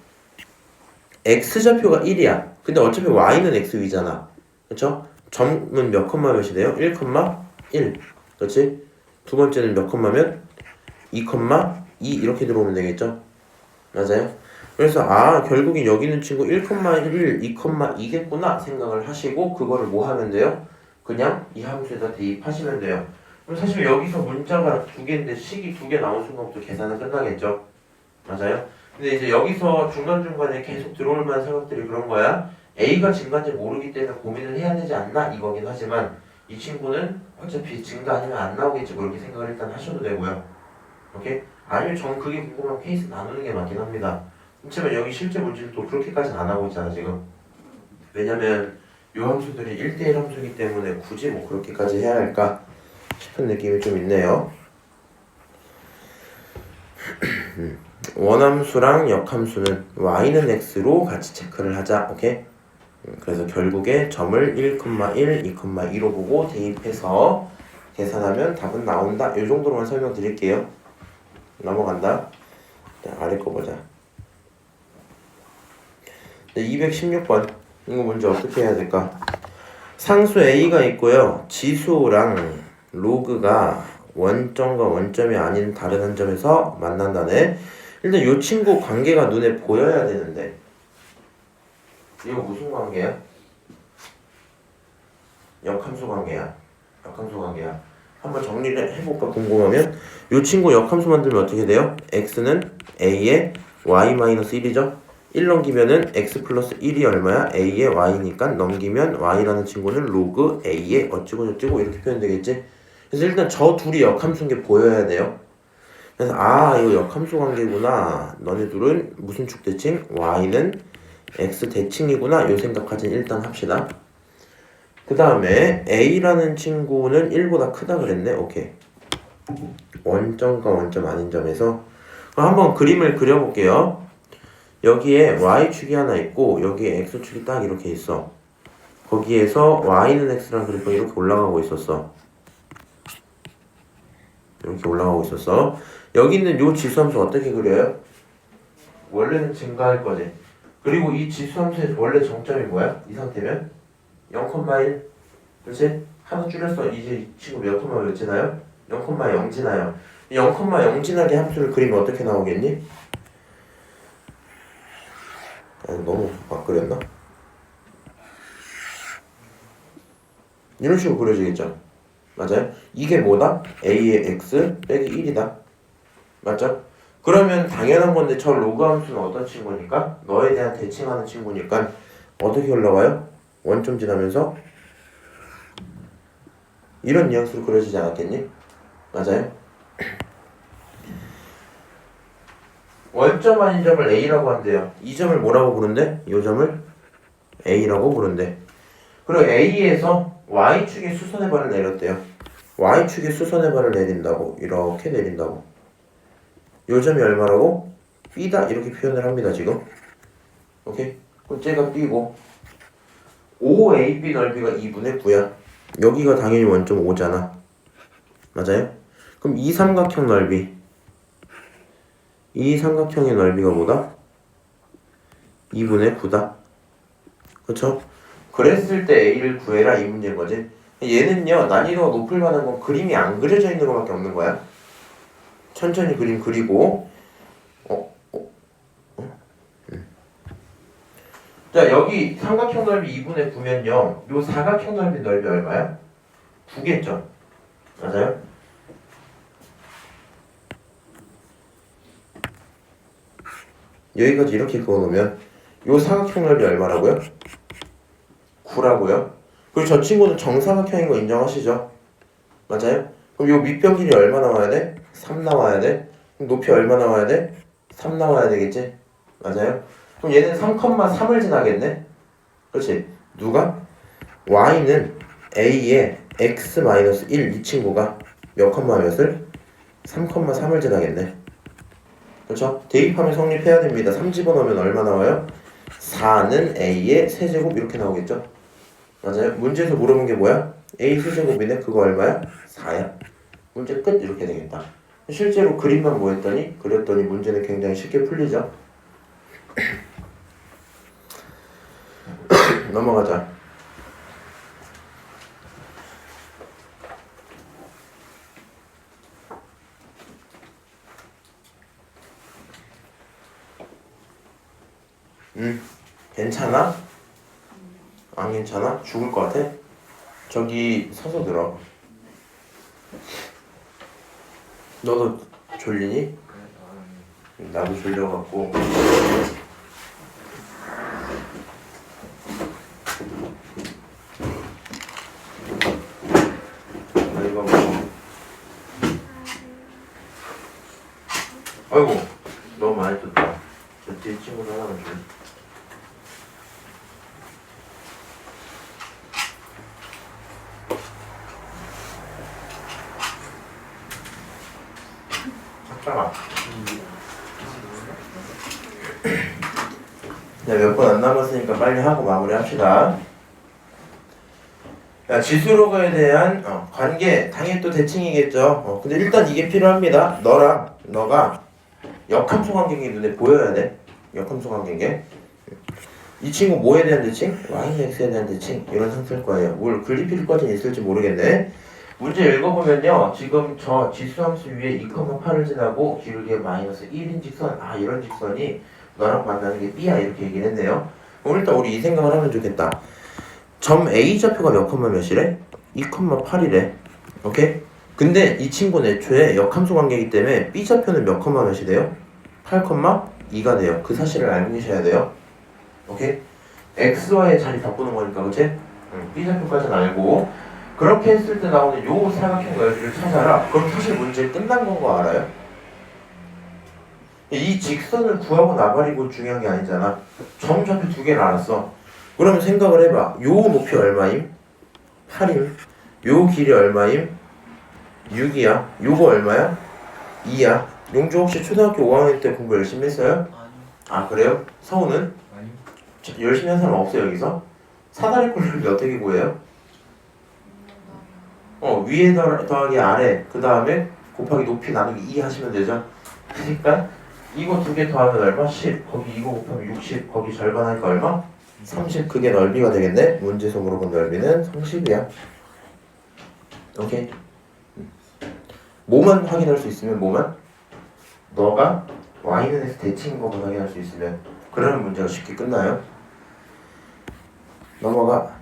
x좌표가 1이야. 근데 어차피 y는 x 위잖아. 그렇죠? 점은 몇 컴마 몇이 돼요? 1, 1. 그렇지? 두 번째는 몇 컴마면? 2, 2 이렇게 들어오면 되겠죠? 맞아요? 그래서 결국엔 여기 있는 친구 1, 1, 2, 2겠구나 생각을 하시고 그거를 뭐 하면 돼요? 그냥 이 함수에다 대입하시면 돼요. 그럼 사실 여기서 문자가 2개인데 식이 2개 나온 순간부터 계산은 끝나겠죠? 맞아요? 근데 이제 여기서 중간중간에 계속 들어올 만한 생각들이 그런 거야. A가 증가인지 모르기 때문에 고민을 해야 되지 않나? 이거긴 하지만 이 친구는 어차피 증가 아니면 안 나오겠지 그렇게 생각을 일단 하셔도 되고요. 오케이? 아니면 전 그게 궁금한 케이스 나누는 게 맞긴 합니다. 그렇지만 여기 실제 문제를 또 그렇게까지는 안 하고 있잖아 지금. 왜냐면 요 함수들이 1대1 함수이기 때문에 굳이 뭐 그렇게까지 해야 할까 싶은 느낌이 좀 있네요. 원함수랑 역함수는 y는 x로 같이 체크를 하자. 오케이? 그래서 결국에 점을 1, 2, 2로 보고 대입해서 계산하면 답은 나온다. 이 정도로만 설명드릴게요. 넘어간다. 아래 거 보자. 216번 이거 문제 어떻게 해야 될까? 상수 a가 있고요. 지수랑 로그가 원점과 원점이 아닌 다른 한 점에서 만난다네. 일단 이 친구 관계가 눈에 보여야 되는데 이거 무슨 관계야? 역함수 관계야. 역함수 관계야. 한번 정리를 해볼까 궁금하면 이 친구 역함수 만들면 어떻게 돼요? x는 a의 y-1이죠. 1 넘기면은 x 플러스 1이 얼마야? a의 y니까 넘기면 y라는 친구는 로그 a의 어찌고 저찌고 이렇게 표현되겠지? 그래서 일단 저 둘이 역함수인 게 보여야 돼요. 그래서 이거 역함수 관계구나. 너네 둘은 무슨 축 대칭? y는 x 대칭이구나. 요 생각까지 일단 합시다. 그 다음에 a라는 친구는 1보다 크다 그랬네. 오케이. 원점과 원점 아닌 점에서 그럼 한번 그림을 그려볼게요. 여기에 y축이 하나 있고 여기에 x축이 딱 이렇게 있어. 거기에서 y는 x랑 그래프가 이렇게 올라가고 있었어. 이렇게 올라가고 있었어. 여기 있는 요 지수함수 어떻게 그려요? 원래는 증가할 거지. 그리고 이 지수함수의 원래 정점이 뭐야? 이 상태면 0,1 그렇지? 하나 줄였어. 이제 이 친구 몇 콤마 몇 지나요? 0,0 지나요. 0,0 지나게 함수를 그리면 어떻게 나오겠니? 너무 막 그렸나? 이런 식으로 그려지겠죠? 맞아요? 이게 뭐다? a의 x 빼기 1이다. 맞죠? 그러면 당연한 건데 저 로그 함수는 어떤 친구니까? 너에 대한 대칭하는 친구니까 어떻게 올라가요? 원점 지나면서 이런 뉘앙스로 그려지지 않았겠니? 맞아요? 원점 아닌 점을 a라고 한대요. 이 점을 뭐라고 부른대? 이 점을 a라고 부른대. 그리고 a에서 y축의 수선의 발을 내렸대요. y축의 수선의 발을 내린다고. 이렇게 내린다고. 요 점이 얼마라고? b다 이렇게 표현을 합니다 지금. 오케이? 그럼 쟤가 b고 OAB 넓이가 2분의 9야. 여기가 당연히 원점 5잖아. 맞아요? 그럼 이 삼각형 넓이 이 삼각형의 넓이가 뭐다? 2분의 9다. 그쵸? 그랬을 때 A를 구해라 이 문제인 거지. 얘는요 난이도가 높을 만한 건 그림이 안 그려져 있는 것밖에 없는 거야. 천천히 그림 그리고 자 여기 삼각형 넓이 2분의 9면요 요 사각형 넓이 얼마야? 9겠죠? 맞아요? 여기까지 이렇게 그어놓으면 요 사각형 넓이 얼마라고요? 9라고요? 그리고 저 친구는 정사각형인 거 인정하시죠? 맞아요? 그럼 요 밑변 길이 얼마 나와야 돼? 3 나와야 돼? 그럼 높이 얼마 나와야 돼? 3 나와야 되겠지? 맞아요? 그럼 얘는 3,3을 지나겠네? 그렇지? 누가? y는 a의 x-1 이 친구가 몇 컴마 몇을? 3,3을 지나겠네. 그렇죠? 대입하면 성립해야 됩니다. 3 집어넣으면 얼마 나와요? 4는 a의 세제곱 이렇게 나오겠죠? 맞아요? 문제에서 물어본 게 뭐야? a 세제곱이네? 그거 얼마야? 4야. 문제 끝 이렇게 되겠다. 실제로 그림만 뭐 했더니? 그렸더니 문제는 굉장히 쉽게 풀리죠? 넘어가자. 괜찮아? 안 괜찮아? 죽을 것 같아? 저기 서서 들어. 너도 졸리니? 나도 졸려갖고. 이거 뭐. 아이고 너무 많이 떴다. 저 뒤에 친구도 하나만 줘. 잠깐만. 네, 몇 번 안 남았으니까 빨리 하고 마무리합시다. 야, 지수로그에 대한 관계 당연히 또 대칭이겠죠. 근데 일단 이게 필요합니다. 너가 역함수 관계가 눈에 보여야 돼. 역함수 관계. 이 친구 뭐에 대한 대칭? y는 x에 대한 대칭 이런 상태일 거예요. 뭘 글리피드까지는 있을지 모르겠네. 문제 읽어보면요. 지금 저 지수함수 위에 2,8을 지나고 길게 마이너스 1인 직선 이런 직선이 너랑 만나는 게 B야 이렇게 얘기를 했네요. 그럼 일단 우리 이 생각을 하면 좋겠다. 점 A 좌표가 몇 컴마 몇이래? 2,8이래. 오케이? 근데 이 친구는 애초에 역함수 관계이기 때문에 B 좌표는 몇 컴마 몇이 돼요? 8,2가 돼요. 그 사실을 알고 계셔야 돼요. 오케이? x와의 자리 바꾸는 거니까 그치? B 좌표까지는 알고 그렇게 했을 때 나오는 요 삼각형 넓이를 찾아라. 그럼 사실 문제 끝난 건 거 알아요? 이 직선을 구하고 나발이고 중요한 게 아니잖아. 점 좌표 두 개를 알았어. 그러면 생각을 해봐. 요 높이 얼마임? 8임. 요 길이 얼마임? 6이야. 요거 얼마야? 2야. 용주 혹시 초등학교 5학년 때 공부 열심히 했어요? 아니요. 그래요? 서우는? 아니요. 열심히 한 사람 없어요 여기서? 사다리꼴을 어떻게 구해요? 위에 더하기 아래 그 다음에 곱하기 높이 나누기 2 하시면 되죠. 그러니까 이거 두 개 더하면 얼마? 10. 거기 이거 곱하면 60. 거기 절반 하니까 얼마? 30. 그게 넓이가 되겠네. 문제에서 물어본 넓이는 30이야. 오케이. 뭐만 확인할 수 있으면 뭐만? 너가 y는 x 대칭인 것만 확인할 수 있으면 그러면 문제가 쉽게 끝나요. 넘어가.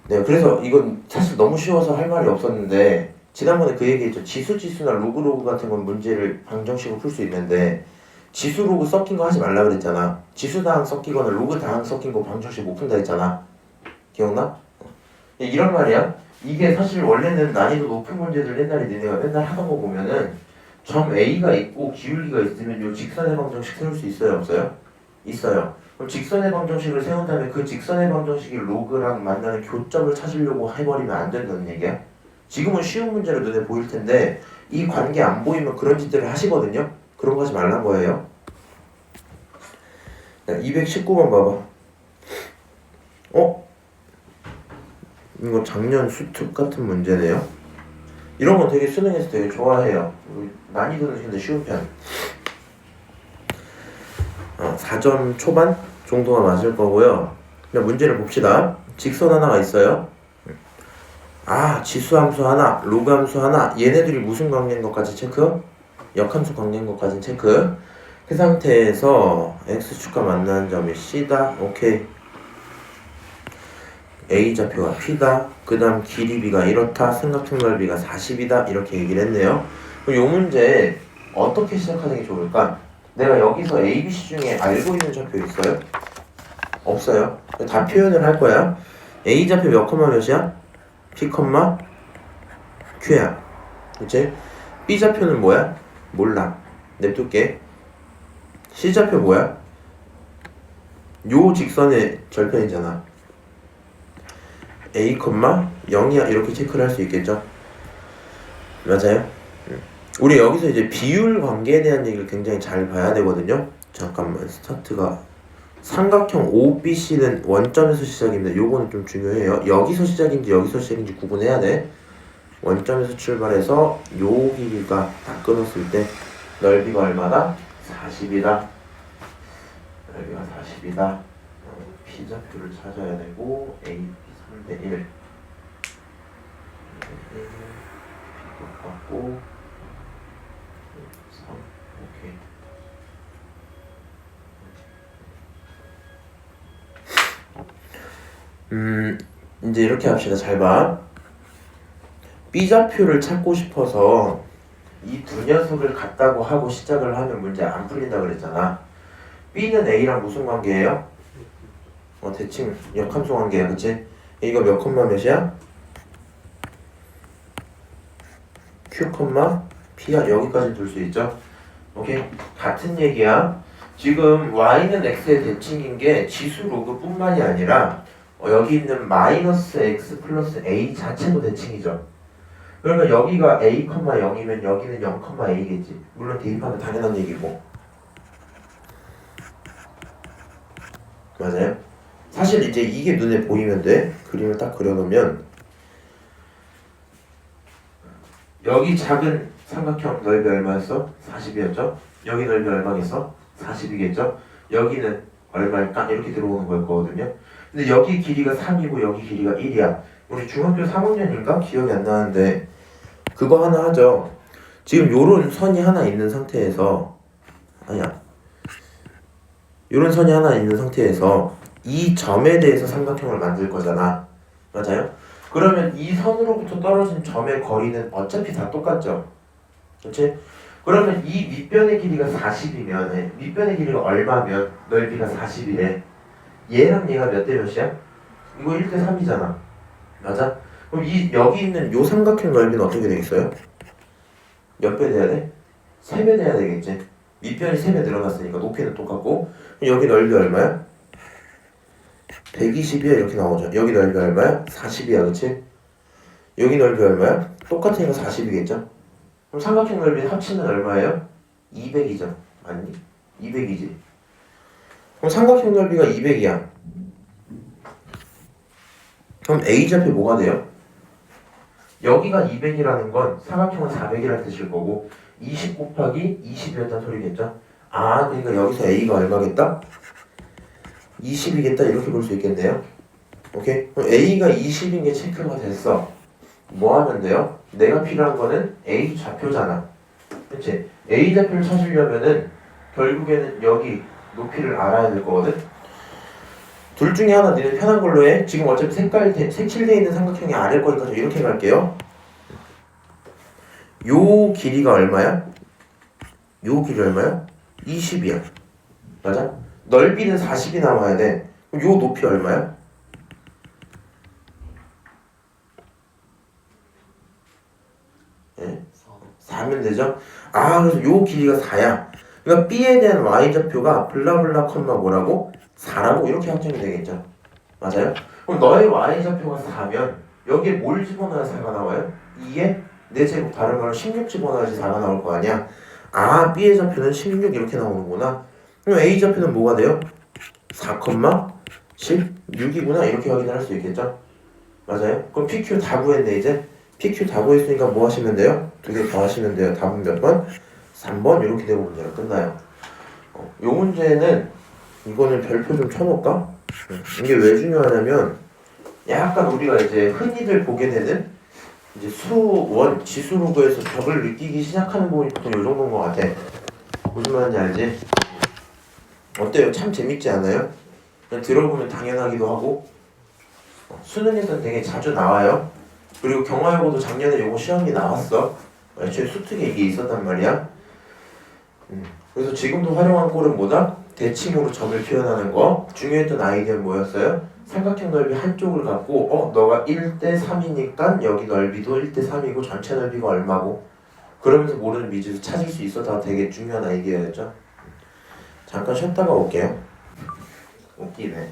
네. 그래서 이건 사실 너무 쉬워서 할 말이 없었는데 지난번에 그 얘기했죠. 지수나 로그 같은 건 문제를 방정식으로 풀 수 있는데 지수 로그 섞인 거 하지 말라 그랬잖아. 지수 다항 섞이거나 로그 다항 섞인 거 방정식 못 푼다 했잖아. 기억나? 이런 말이야. 이게 사실 원래는 난이도 높은 문제들 옛날에 니네가 맨날 하던 거 보면은 점 A가 있고 기울기가 있으면 요 직선의 방정식 세울 수 있어요 없어요? 있어요. 그럼 직선의 방정식을 세운 다음에 그 직선의 방정식이 로그랑 만나는 교점을 찾으려고 해버리면 안 된다는 얘기야. 지금은 쉬운 문제로 눈에 보일 텐데 이 관계 안 보이면 그런 짓들을 하시거든요. 그런 거 하지 말란 거예요. 219번 봐봐. 이거 작년 수특 같은 문제네요. 이런 건 되게 수능에서 되게 좋아해요. 난이도는 근데 쉬운 편. 4점 초반 정도가 맞을 거고요. 그냥 문제를 봅시다. 직선 하나가 있어요. 지수함수 하나, 로그함수 하나. 얘네들이 무슨 관계인 것까지 체크? 역함수 관계인 것까지 체크. 그 상태에서 x축과 만나는 점이 C다. 오케이. A 좌표가 P다. 그 다음 길이 B가 이렇다. 삼각형 넓이가 40이다. 이렇게 얘기를 했네요. 그럼 이 문제 어떻게 시작하는 게 좋을까? 내가 여기서 A, B, C 중에 알고 있는 좌표 있어요? 없어요. 다 표현을 할 거야. A 좌표 몇 컴마 몇이야? P 컴마 Q야. 그치? B 좌표는 뭐야? 몰라. 냅둘게. C 좌표 뭐야? 요 직선의 절편이잖아. A, 0이야 이렇게 체크를 할 수 있겠죠? 맞아요? 우리 여기서 이제 비율 관계에 대한 얘기를 굉장히 잘 봐야 되거든요. 잠깐만 스타트가 삼각형 OBC는 원점에서 시작입니다. 요거는 좀 중요해요. 여기서 시작인지 여기서 시작인지 구분해야 돼. 원점에서 출발해서 요 길이가 다 끊었을 때 넓이가 얼마다? 40이다. 넓이가 40이다. P좌표를 찾아야 되고 A, B 3대 1 B 똑같고 3 오케이. 이제 이렇게 합시다. 잘 봐. B좌표를 찾고 싶어서 이 두 녀석을 같다고 하고 시작을 하면 문제 안 풀린다 그랬잖아. B는 A랑 무슨 관계예요? 대칭 역함수 관계야. 그치? A가 몇 컴마 몇이야? Q 컴마 P야. 여기까지 둘 수 있죠? 오케이? 같은 얘기야. 지금 Y는 X의 대칭인 게 지수 로그 뿐만이 아니라 여기 있는 마이너스 X 플러스 A 자체도 대칭이죠. 그러면 여기가 A, 0이면 여기는 0, A겠지. 물론 대입하면 당연한 얘기고. 맞아요? 사실 이제 이게 눈에 보이면 돼. 그림을 딱 그려놓으면 여기 작은 삼각형 넓이 얼마였어? 40이었죠? 여기 넓이 얼마겠어? 40이겠죠? 여기는 얼마일까? 이렇게 들어오는 걸 거거든요. 근데 여기 길이가 3이고 여기 길이가 1이야. 우리 중학교 3학년인가? 기억이 안 나는데 그거 하나 하죠. 지금 요런 선이 하나 있는 상태에서 아니야. 요런 선이 하나 있는 상태에서 이 점에 대해서 삼각형을 만들 거잖아. 맞아요? 그러면 이 선으로부터 떨어진 점의 거리는 어차피 다 똑같죠. 그렇지? 그러면 이 밑변의 길이가 40이면 밑변의 길이가 얼마면 넓이가 40이래. 얘랑 얘가 몇 대 몇이야? 이거 1대 3이잖아. 맞아? 그럼 여기 있는 요 삼각형 넓이는 어떻게 되겠어요? 몇 배 돼야 돼? 3배 돼야 되겠지. 밑변이 3배 늘어났으니까 높이는 똑같고. 그럼 여기 넓이 얼마야? 120이야 이렇게 나오죠. 여기 넓이 얼마야? 40이야 그치? 여기 넓이 얼마야? 똑같으니까 40이겠죠? 그럼 삼각형 넓이 합치면 얼마예요? 200이죠. 맞니? 200이지. 그럼 삼각형 넓이가 200이야. 그럼 A좌표 뭐가 돼요? 여기가 200이라는 건 삼각형은 400이라는 뜻일 거고 20 곱하기 20이었다는 소리겠죠? 아 그러니까 여기서 A가 얼마겠다? 20이겠다 이렇게 볼 수 있겠네요. 오케이? 그럼 A가 20인 게 체크가 됐어. 뭐 하면 돼요? 내가 필요한 거는 A 좌표잖아. 그치? A 좌표를 찾으려면은 결국에는 여기 높이를 알아야 될 거거든? 둘 중에 하나 니는 편한 걸로 해. 지금 어차피 색칠되어 있는 삼각형이 아래 거니까 저 이렇게 갈게요. 요 길이가 얼마야? 요 길이 얼마야? 20이야. 맞아? 넓이는 40이 나와야 돼. 그럼 요 높이 얼마야? 예? 4면 되죠? 아 그래서 요 길이가 4야. 그러니까 B에 대한 Y좌표가 블라블라 컴마 뭐라고? 4라고 이렇게 확정이 되겠죠. 맞아요? 그럼 너의 Y좌표가 4면 여기에 뭘 집어넣어야 4가 나와요? 2에 4제곱 다른 말로 16 집어넣어야지 4가 나올 거 아니야? 아 B의 좌표는 16 이렇게 나오는구나. 그럼 A 좌표는 뭐가 돼요? 4, 16이구나 이렇게 확인할 수 있겠죠? 맞아요? 그럼 PQ 다 구했네 이제. PQ 다 구했으니까 뭐 하시면 돼요? 두 개 더 하시면 돼요. 답은 몇 번? 3번 이렇게 되고 문제가 끝나요. 요 문제는 이거는 별표 좀 쳐놓을까? 이게 왜 중요하냐면 약간 우리가 이제 흔히들 보게 되는 이제 수원 지수로그에서 벽을 느끼기 시작하는 부분이 보통 요 정도인 것 같아. 무슨 말인지 알지? 어때요? 참 재밌지 않아요? 그냥 들어보면 당연하기도 하고 수능에서는 되게 자주 나와요. 그리고 경화여고도 작년에 요거 시험이 나왔어. 애초에 수특에 이게 있었단 말이야. 그래서 지금도 활용한 꼴은 뭐다? 대칭으로 점을 표현하는 거. 중요했던 아이디어는 뭐였어요? 삼각형 넓이 한쪽을 갖고 너가 1대 3이니까 여기 넓이도 1대 3이고 전체 넓이가 얼마고 그러면서 모르는 미지수 찾을 수 있어서 되게 중요한 아이디어였죠. 잠깐 쉬었다가 올게요. 웃기네.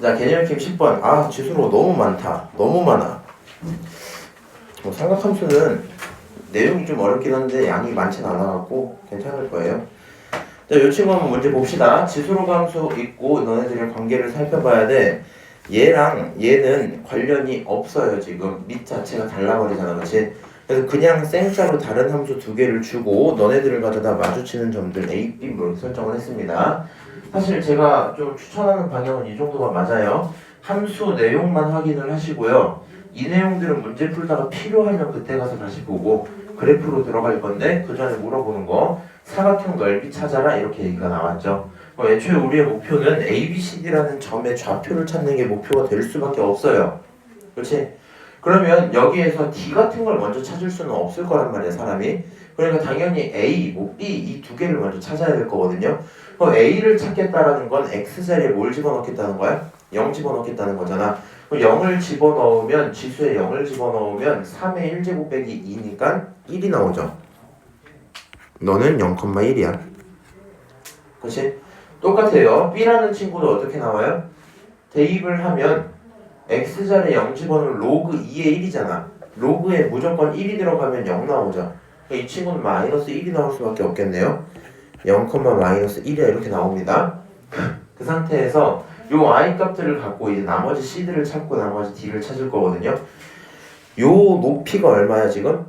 자, 개념팀 10번. 아, 지수로 너무 많다. 너무 많아. 삼각함수는 내용이 좀 어렵긴 한데 양이 많진 않아갖고 괜찮을 거예요. 자, 이 친구 한번 문제 봅시다. 지수로 함수 있고 너네들의 관계를 살펴봐야 돼. 얘랑 얘는 관련이 없어요. 지금 밑 자체가 달라버리잖아, 그렇지? 그래서 그냥 생짜로 다른 함수 두 개를 주고 너네들을 가져다 마주치는 점들 A, B 뭐 이렇게 설정을 했습니다. 사실 제가 좀 추천하는 방향은 이 정도가 맞아요. 함수 내용만 확인을 하시고요. 이 내용들은 문제 풀다가 필요하면 그때 가서 다시 보고 그래프로 들어갈 건데 그 전에 물어보는 거 사각형 넓이 찾아라 이렇게 얘기가 나왔죠. 애초에 우리의 목표는 A, B, C, D라는 점의 좌표를 찾는 게 목표가 될 수밖에 없어요. 그렇지? 그러면 여기에서 D 같은 걸 먼저 찾을 수는 없을 거란 말이야 사람이. 그러니까 당연히 A, 뭐 B 이 두 개를 먼저 찾아야 될 거거든요. 그럼 A를 찾겠다라는 건 X자리에 뭘 집어넣겠다는 거야? 0 집어넣겠다는 거잖아. 그럼 0을 집어넣으면 지수에 0을 집어넣으면 3의 1제곱 빼기 2니까 1이 나오죠. 너는 0,1이야. 그렇지? 똑같아요. B라는 친구도 어떻게 나와요? 대입을 하면 X자리에 0 집어넣으면 로그 2의 1이잖아. 로그에 무조건 1이 들어가면 0 나오죠. 이 친구는 마이너스 1이 나올 수밖에 없겠네요. 0, 마이너스 1이야 이렇게 나옵니다. 그 상태에서 요 I 값들을 갖고 이제 나머지 C들을 찾고 나머지 D를 찾을 거거든요. 요 높이가 얼마야 지금?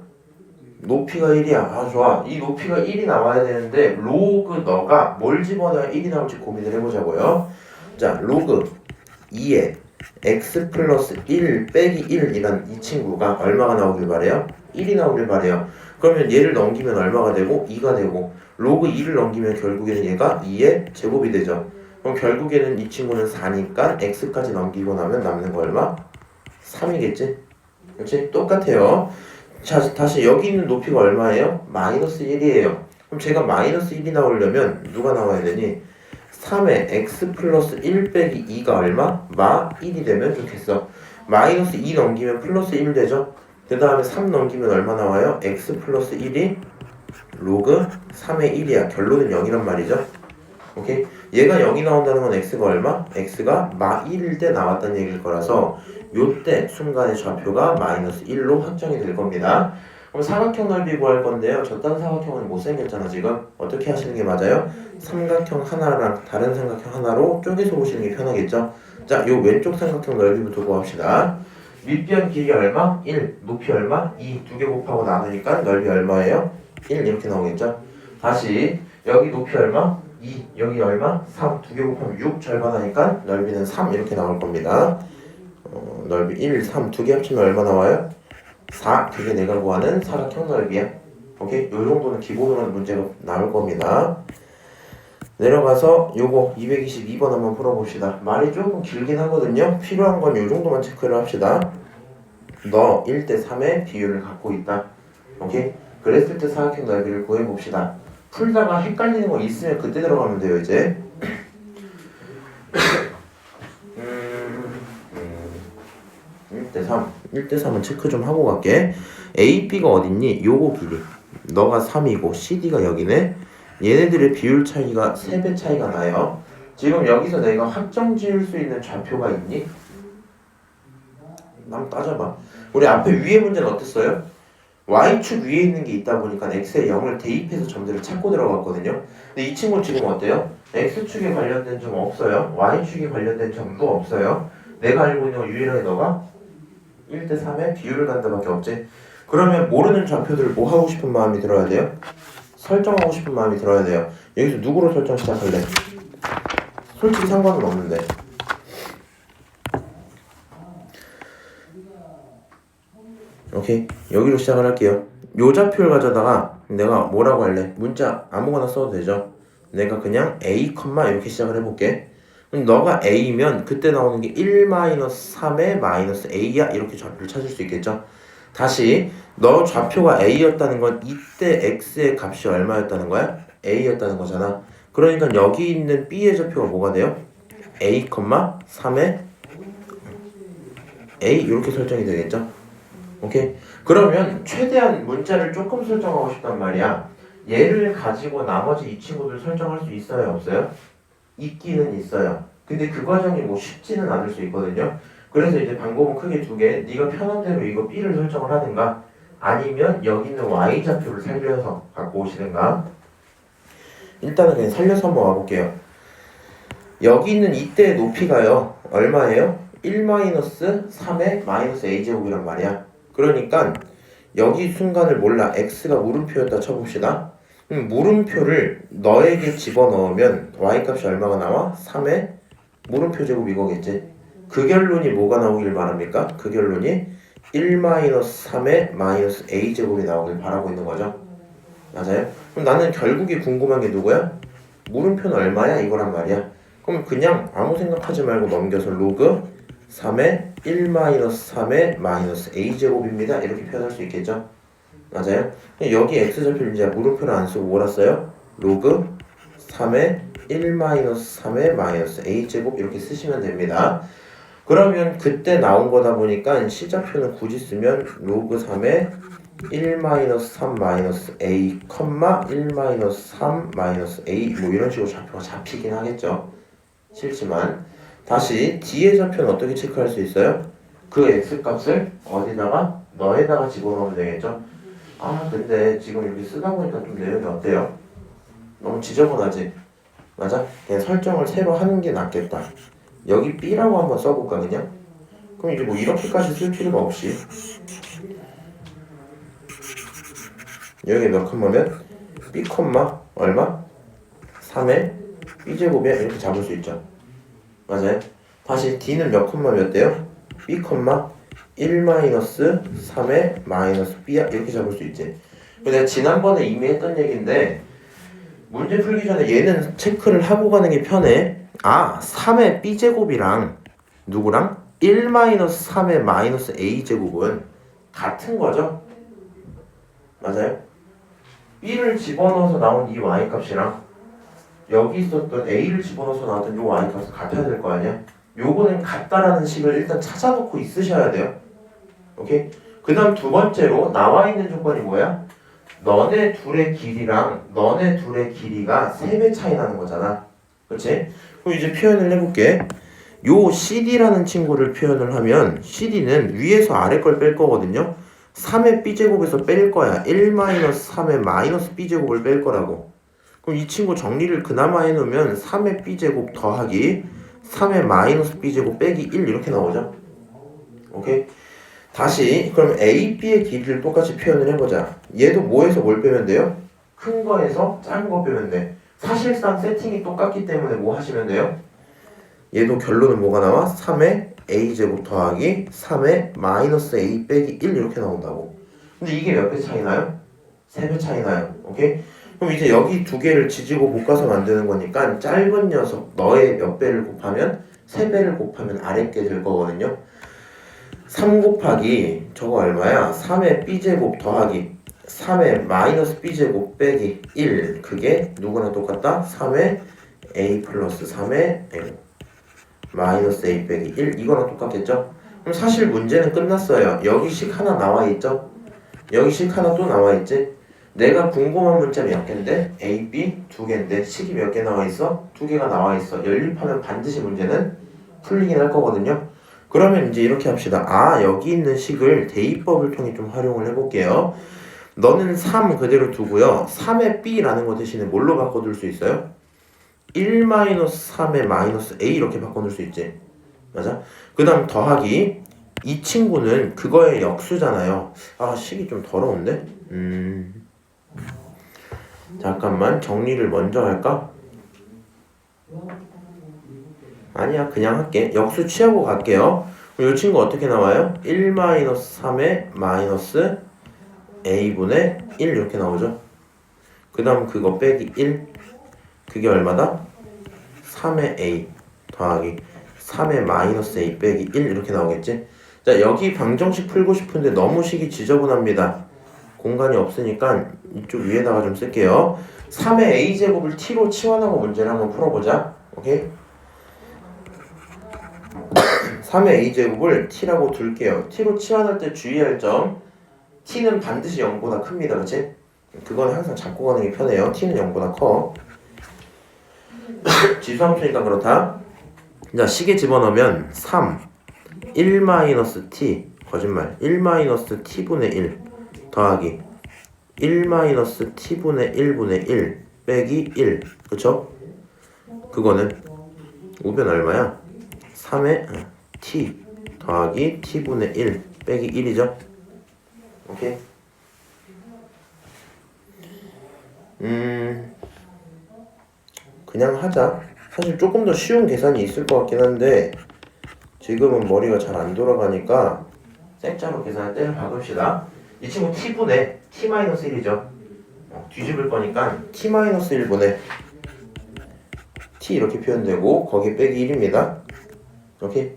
높이가 1이야. 아 좋아. 이 높이가 1이 나와야 되는데 로그 너가 뭘 집어넣어야 1이 나올지 고민을 해보자고요. 자 로그 2에 x 플러스 1 빼기 1이란 이 친구가 얼마가 나오길 바래요? 1이 나오길 바래요. 그러면 얘를 넘기면 얼마가 되고 2가 되고 로그 2를 넘기면 결국에는 얘가 2의 제곱이 되죠. 그럼 결국에는 이 친구는 4니까 x까지 넘기고 나면 남는 거 얼마? 3이겠지? 그렇지? 똑같아요. 자, 다시 여기 있는 높이가 얼마예요? 마이너스 1이에요. 그럼 제가 마이너스 1이 나오려면 누가 나와야 되니? 3에 x 플러스 1 빼기 2가 얼마? 마 1이 되면 좋겠어. 마이너스 2 넘기면 플러스 1 되죠? 그 다음에 3 넘기면 얼마 나와요? x 플러스 1이 로그 3의 1이야. 결론은 0이란 말이죠. 오케이? 얘가 0이 나온다는 건 x가 얼마? x가 마 1일 때 나왔다는 얘기일 거라서 요때 순간의 좌표가 마이너스 1로 확정이 될 겁니다. 그럼 사각형 넓이 구할 건데요. 저딴 사각형은 못생겼잖아 지금. 어떻게 하시는 게 맞아요? 삼각형 하나랑 다른 삼각형 하나로 쪼개서 보시는 게 편하겠죠? 자, 요 왼쪽 삼각형 넓이부터 구합시다. 밑변 길이 얼마? 1. 높이 얼마? 2. 두 개 곱하고 나누니까 넓이 얼마예요? 1 이렇게 나오겠죠? 다시 여기 높이 얼마? 2. 여기 얼마? 3. 두 개 곱하면 6 절반하니까 넓이는 3 이렇게 나올 겁니다. 넓이 1, 3 두 개 합치면 얼마 나와요? 4. 그게 내가 구하는 사각형 넓이야. 오케이? 요 정도는 기본으로는 문제가 나올 겁니다. 내려가서 요거 222번 한번 풀어봅시다. 말이 조금 길긴 하거든요. 필요한 건 요 정도만 체크를 합시다. 너 1대 3의 비율을 갖고 있다. 오케이? 그랬을 때 사각형 넓이를 구해봅시다. 풀다가 헷갈리는 거 있으면 그때 들어가면 돼요 이제. 1대 3. 1대 3은 체크 좀 하고 갈게. A, B가 어딨니? 요거 길이. 너가 3이고 CD가 여기네. 얘네들의 비율 차이가 3배 차이가 나요. 지금 여기서 내가 확정 지을 수 있는 좌표가 있니? 한번 따져봐. 우리 앞에 위에 문제는 어땠어요? Y축 위에 있는 게 있다 보니까 X에 0을 대입해서 점들을 찾고 들어갔거든요. 근데 이 친구는 지금 어때요? X축에 관련된 점 없어요. Y축에 관련된 점도 없어요. 내가 알고 있는 건 유일하게 너가 1대 3의 비율을 간다밖에 없지. 그러면 모르는 좌표들을 뭐 하고 싶은 마음이 들어야 돼요? 설정하고 싶은 마음이 들어야 돼요. 여기서 누구로 설정 시작할래? 솔직히 상관은 없는데. 오케이, 여기로 시작을 할게요. 요 좌표를 가져다가 내가 뭐라고 할래? 문자 아무거나 써도 되죠. 내가 그냥 A, 이렇게 시작을 해볼게. 그럼 너가 A면 그때 나오는 게 1-3의 마이너스 A야. 이렇게 좌표를 찾을 수 있겠죠. 다시 너 좌표가 A였다는 건 이때 X의 값이 얼마였다는 거야? A였다는 거잖아. 그러니까 여기 있는 B의 좌표가 뭐가 돼요? A, 3의 A 이렇게 설정이 되겠죠. 오케이? 그러면 최대한 문자를 조금 설정하고 싶단 말이야. 얘를 가지고 나머지 이 친구들 설정할 수 있어요? 없어요? 있기는 있어요. 근데 그 과정이 뭐 쉽지는 않을 수 있거든요. 그래서 이제 방법은 크게 두 개. 네가 편한 대로 이거 B를 설정을 하든가 아니면 여기 있는 Y 좌표를 살려서 갖고 오시든가. 일단은 그냥 살려서 한번 와볼게요. 여기 있는 이때의 높이가요. 얼마예요? 1-3의 마이너스 A제곱이란 말이야. 그러니까 여기 순간을 몰라. X가 물음표였다 쳐봅시다. 물음표를 너에게 집어넣으면 Y값이 얼마가 나와? 3의 물음표 제곱 이거겠지. 그 결론이 뭐가 나오길 바랍니까? 그 결론이 1-3의 마이너스 A제곱이 나오길 바라고 있는 거죠. 맞아요? 그럼 나는 결국에 궁금한 게 누구야? 물음표는 얼마야? 이거란 말이야. 그럼 그냥 아무 생각하지 말고 넘겨서 로그 3의 1-3의 마이너스 A제곱입니다. 이렇게 표현할 수 있겠죠? 맞아요? 여기 X좌표를 이제 물음표를 안 쓰고 뭐라 써요? 로그 3의 1-3의 마이너스 A제곱 이렇게 쓰시면 됩니다. 그러면 그때 나온 거다 보니까 C좌표는 굳이 쓰면 로그 3의 1-3 마이너스 A, 1-3 마이너스 A 뭐 이런 식으로 좌표가 잡히긴 하겠죠. 싫지만 다시 D의 좌표는 어떻게 체크할 수 있어요? 그 X값을 어디다가? 너에다가 집어넣으면 되겠죠. 아 근데 지금 여기 쓰다 보니까 좀 내용이 어때요? 너무 지저분하지? 맞아? 그냥 설정을 새로 하는 게 낫겠다. 여기 B라고 한번 써볼까 그냥? 그럼 이제 뭐 이렇게까지 쓸 필요가 없이 여기 몇 컴마면 b 컴마 얼마? 3의 b제곱이야 이렇게 잡을 수 있죠. 맞아요? 다시 d는 몇 컴마 몇 대요? b 컴마 1 마이너스 3의 마이너스 b야 이렇게 잡을 수 있지. 내가 지난번에 이미 했던 얘기인데 문제 풀기 전에 얘는 체크를 하고 가는 게 편해. 3의 b제곱이랑 누구랑? 1 마이너스 3의 마이너스 a제곱은 같은 거죠? 맞아요? b를 집어넣어서 나온 이 y값이랑 여기 있었던 a를 집어넣어서 나왔던 이 y값은 같아야 될 거 아니야? 요거는 같다라는 식을 일단 찾아놓고 있으셔야 돼요. 오케이? 그 다음 두 번째로 나와 있는 조건이 뭐야? 너네 둘의 길이랑 너네 둘의 길이가 3배 차이 나는 거잖아. 그치? 그럼 이제 표현을 해볼게. 요 CD라는 친구를 표현을 하면 CD는 위에서 아래 걸 뺄 거거든요. 3의 b제곱에서 뺄 거야. 1-3의 마이너스 b제곱을 뺄 거라고. 그럼 이 친구 정리를 그나마 해놓으면 3의 b제곱 더하기 3의 마이너스 b제곱 빼기 1 이렇게 나오죠. 오케이? 다시 그럼 A, B의 길이를 똑같이 표현을 해보자. 얘도 뭐에서 뭘 빼면 돼요? 큰 거에서 작은 거 빼면 돼. 사실상 세팅이 똑같기 때문에 뭐 하시면 돼요? 얘도 결론은 뭐가 나와? 3의 A제곱 더하기 3의 마이너스 A 빼기 1 이렇게 나온다고. 근데 이게 몇 배 차이 나요? 3배 차이 나요. 오케이? 그럼 이제 여기 두 개를 지지고 볶아서 만드는 거니까 짧은 녀석 너의 몇 배를 곱하면 3배를 곱하면 아래 게 될 거거든요. 3 곱하기 저거 얼마야? 3의 b제곱 더하기 3의 마이너스 b제곱 빼기 1 그게 누구나 똑같다? 3의 a 플러스 3의 마이너스 a 빼기 1 이거랑 똑같겠죠? 그럼 사실 문제는 끝났어요. 여기 식 하나 나와 있죠? 여기 식 하나 또 나와 있지? 내가 궁금한 문자 몇 개인데? a, b 두 개인데 식이 몇 개 나와 있어? 두 개가 나와 있어. 연립하면 반드시 문제는 풀리긴 할 거거든요. 그러면 이제 이렇게 합시다. 여기 있는 식을 대입법을 통해 좀 활용을 해볼게요. 너는 3 그대로 두고요. 3의 b라는 거 대신에 뭘로 바꿔둘 수 있어요? 1-3의 마이너스 a 이렇게 바꿔놓을 수 있지. 맞아? 그 다음 더하기 이 친구는 그거의 역수잖아요. 식이 좀 더러운데? 잠깐만 정리를 먼저 할까? 아니야 그냥 할게. 역수 취하고 갈게요. 그럼 이 친구 어떻게 나와요? 1-3의 마이너스 a분의 1 이렇게 나오죠. 그 다음 그거 빼기 1 그게 얼마다? 3의 a 더하기 3의 마이너스 a 빼기 1 이렇게 나오겠지. 자 여기 방정식 풀고 싶은데 너무 식이 지저분합니다. 공간이 없으니까 이쪽 위에다가 좀 쓸게요. 3의 a제곱을 t로 치환하고 문제를 한번 풀어보자. 오케이? 3의 a제곱을 t라고 둘게요. t로 치환할 때 주의할 점 t는 반드시 0보다 큽니다. 그치? 그건 항상 잡고 가는 게 편해요. t는 0보다 커. 지수함수니까 그렇다. 자 식에 집어넣으면 3 1-t 거짓말 1-t분의 1 더하기 1-t분의 1분의 1 빼기 1 그쵸? 그거는 우변 얼마야? 3의 t 더하기 t분의 1 빼기 1이죠. 오케이? 그냥 하자. 사실 조금 더 쉬운 계산이 있을 것 같긴 한데 지금은 머리가 잘 안 돌아가니까 생짜로 계산할 때를 박읍시다. 이 친구 t분의 t-1이죠. 뒤집을 거니까 t-1분의 t 이렇게 표현되고 거기 빼기 1입니다. 오케이?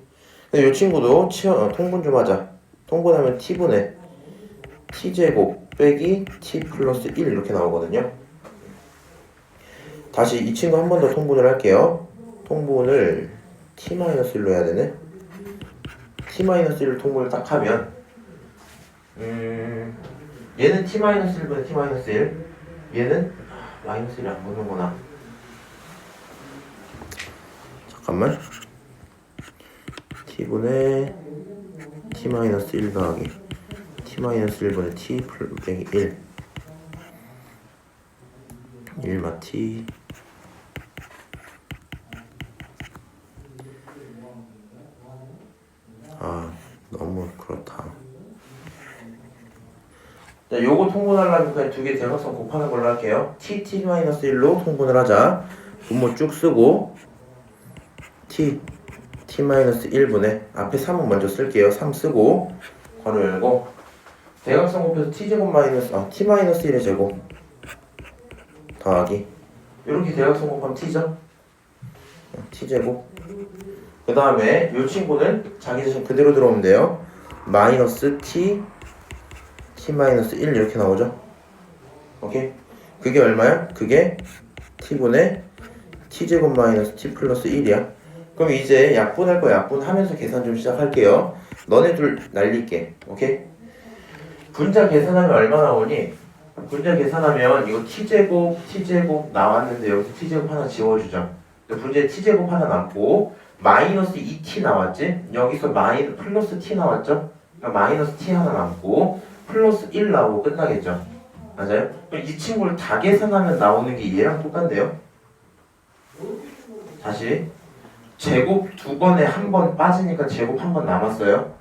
근데 이 친구도 통분 좀 하자. 통분하면 t분의 t제곱 빼기 t 플러스 1 이렇게 나오거든요. 다시 이 친구 한 번 더 통분을 할게요. 통분을 t-1로 해야 되네. t-1을 통분을 딱 하면 얘는 t-1분의 t-1 얘는 마이너스 1이 안 보는구나. 잠깐만. t분의 t-1 더하기 t-1분의 t 빼기 1 1마 t 너무 그렇다. 자, 요거 통분하려면 그냥 두 개 대각선 곱하는 걸로 할게요. t-1로 통분을 하자. 분모 쭉 쓰고 t-1분의 앞에 3은 먼저 쓸게요. 3 쓰고 괄호 열고 대각선 곱해서 t제곱 t-1의 제곱 더하기 이렇게 대각선 곱하면 t죠? t제곱 그 다음에 이 친구는 자기 자신 그대로 들어오면 돼요. 마이너스 t-1 이렇게 나오죠? 오케이? 그게 얼마야? 그게 t분의 t제곱 마이너스 t 플러스 1이야. 그럼 이제 약분할 거 약분하면서 계산 좀 시작할게요. 너네 둘 날릴게. 오케이? 분자 계산하면 얼마 나오니? 분자 계산하면 이거 t제곱 나왔는데 여기서 t제곱 하나 지워주자. 분자에 t제곱 하나 남고 마이너스 2t 나왔지? 여기서 플러스 t 나왔죠? 그러니까 마이너스 t 하나 남고 플러스 1 나오고 끝나겠죠? 맞아요? 그럼 이 친구를 다 계산하면 나오는 게 얘랑 똑같네요. 다시 제곱 두 번에 한 번 빠지니까 제곱 한 번 남았어요.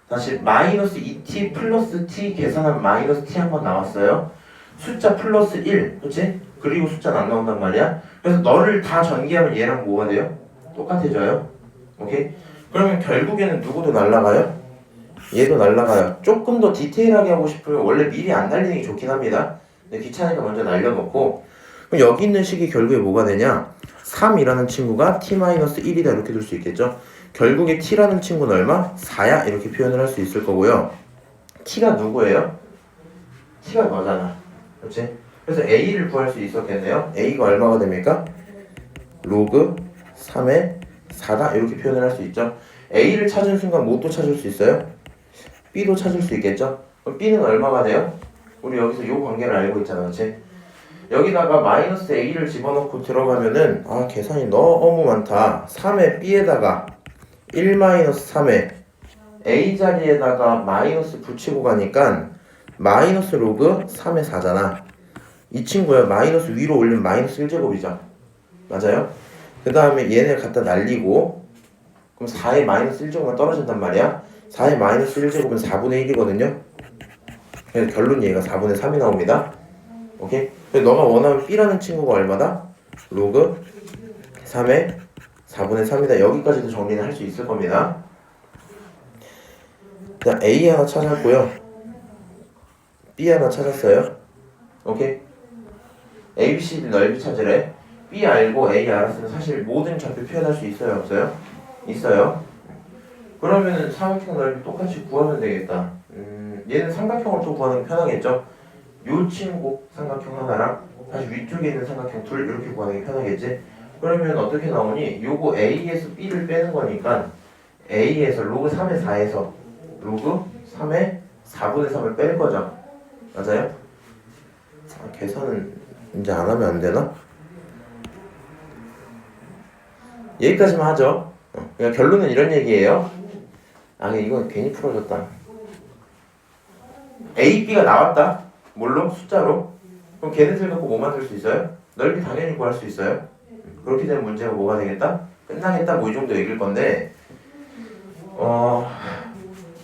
다시 마이너스 2t 플러스 t 계산하면 마이너스 t 한 번 나왔어요. 숫자 플러스 1, 그치? 그리고 숫자는 안 나온단 말이야. 그래서 너를 다 전개하면 얘랑 뭐가 돼요? 똑같아져요. 오케이? 그러면 결국에는 누구도 날라가요? 얘도 날라가요. 조금 더 디테일하게 하고 싶으면 원래 미리 안 날리는 게 좋긴 합니다. 근데 귀찮으니까 먼저 날려놓고 그럼 여기 있는 식이 결국에 뭐가 되냐? 3이라는 친구가 t-1이다 이렇게 둘 수 있겠죠? 결국에 t라는 친구는 얼마? 4야 이렇게 표현을 할 수 있을 거고요. t가 누구예요? t가 너잖아. 그렇지? 그래서 a를 구할 수 있었겠네요. a가 얼마가 됩니까? 로그 3의 4다 이렇게 표현을 할 수 있죠. a를 찾은 순간 뭐도 찾을 수 있어요? b도 찾을 수 있겠죠. 그럼 b는 얼마가 돼요? 우리 여기서 요 관계를 알고 있잖아. 그렇지? 여기다가 마이너스 a를 집어넣고 들어가면은 계산이 너무 많다. 3의 b에다가 1 마이너스 3의 a 자리에다가 마이너스 붙이고 가니까 마이너스 로그 3의 4잖아. 이 친구야 마이너스 위로 올리면 마이너스 1제곱이죠. 맞아요? 그 다음에 얘네 갖다 날리고 그럼 4의 마이너스 1제곱만 떨어진단 말이야. 4의 마이너스 1제곱은 4분의 1이거든요. 그래서 결론 얘가 4분의 3이 나옵니다. 오케이? 그래서 너가 원하는 b라는 친구가 얼마다? 로그 3의 4분의 3이다. 여기까지도 정리는 할 수 있을 겁니다. 자, a 하나 찾았고요. b 하나 찾았어요. 오케이? a, b, c, d 넓이 찾으래. b 알고 a 알았으면 사실 모든 좌표 표현할 수 있어요? 없어요? 있어요. 그러면은 사각형 넓이 똑같이 구하면 되겠다. 얘는 삼각형을 또 구하는 게 편하겠죠? 요 친구 삼각형 하나랑 다시 위쪽에 있는 삼각형 둘 이렇게 구하는 게 편하겠지? 그러면 어떻게 나오니? 요거 a에서 b를 빼는 거니까 a에서 로그 3의 4에서 로그 3의 4분의 3을 뺄 거죠. 맞아요? 계산은 이제 안 하면 안 되나? 여기까지만 하죠. 그러니까 결론은 이런 얘기예요. 이거 괜히 풀어줬다. A, B가 나왔다. 뭘로? 숫자로. 그럼 걔네들 갖고 뭐 만들 수 있어요? 넓이 당연히 구할 수 있어요. 그렇게 되면 문제가 뭐가 되겠다? 끝나겠다 뭐 이 정도 얘기일 건데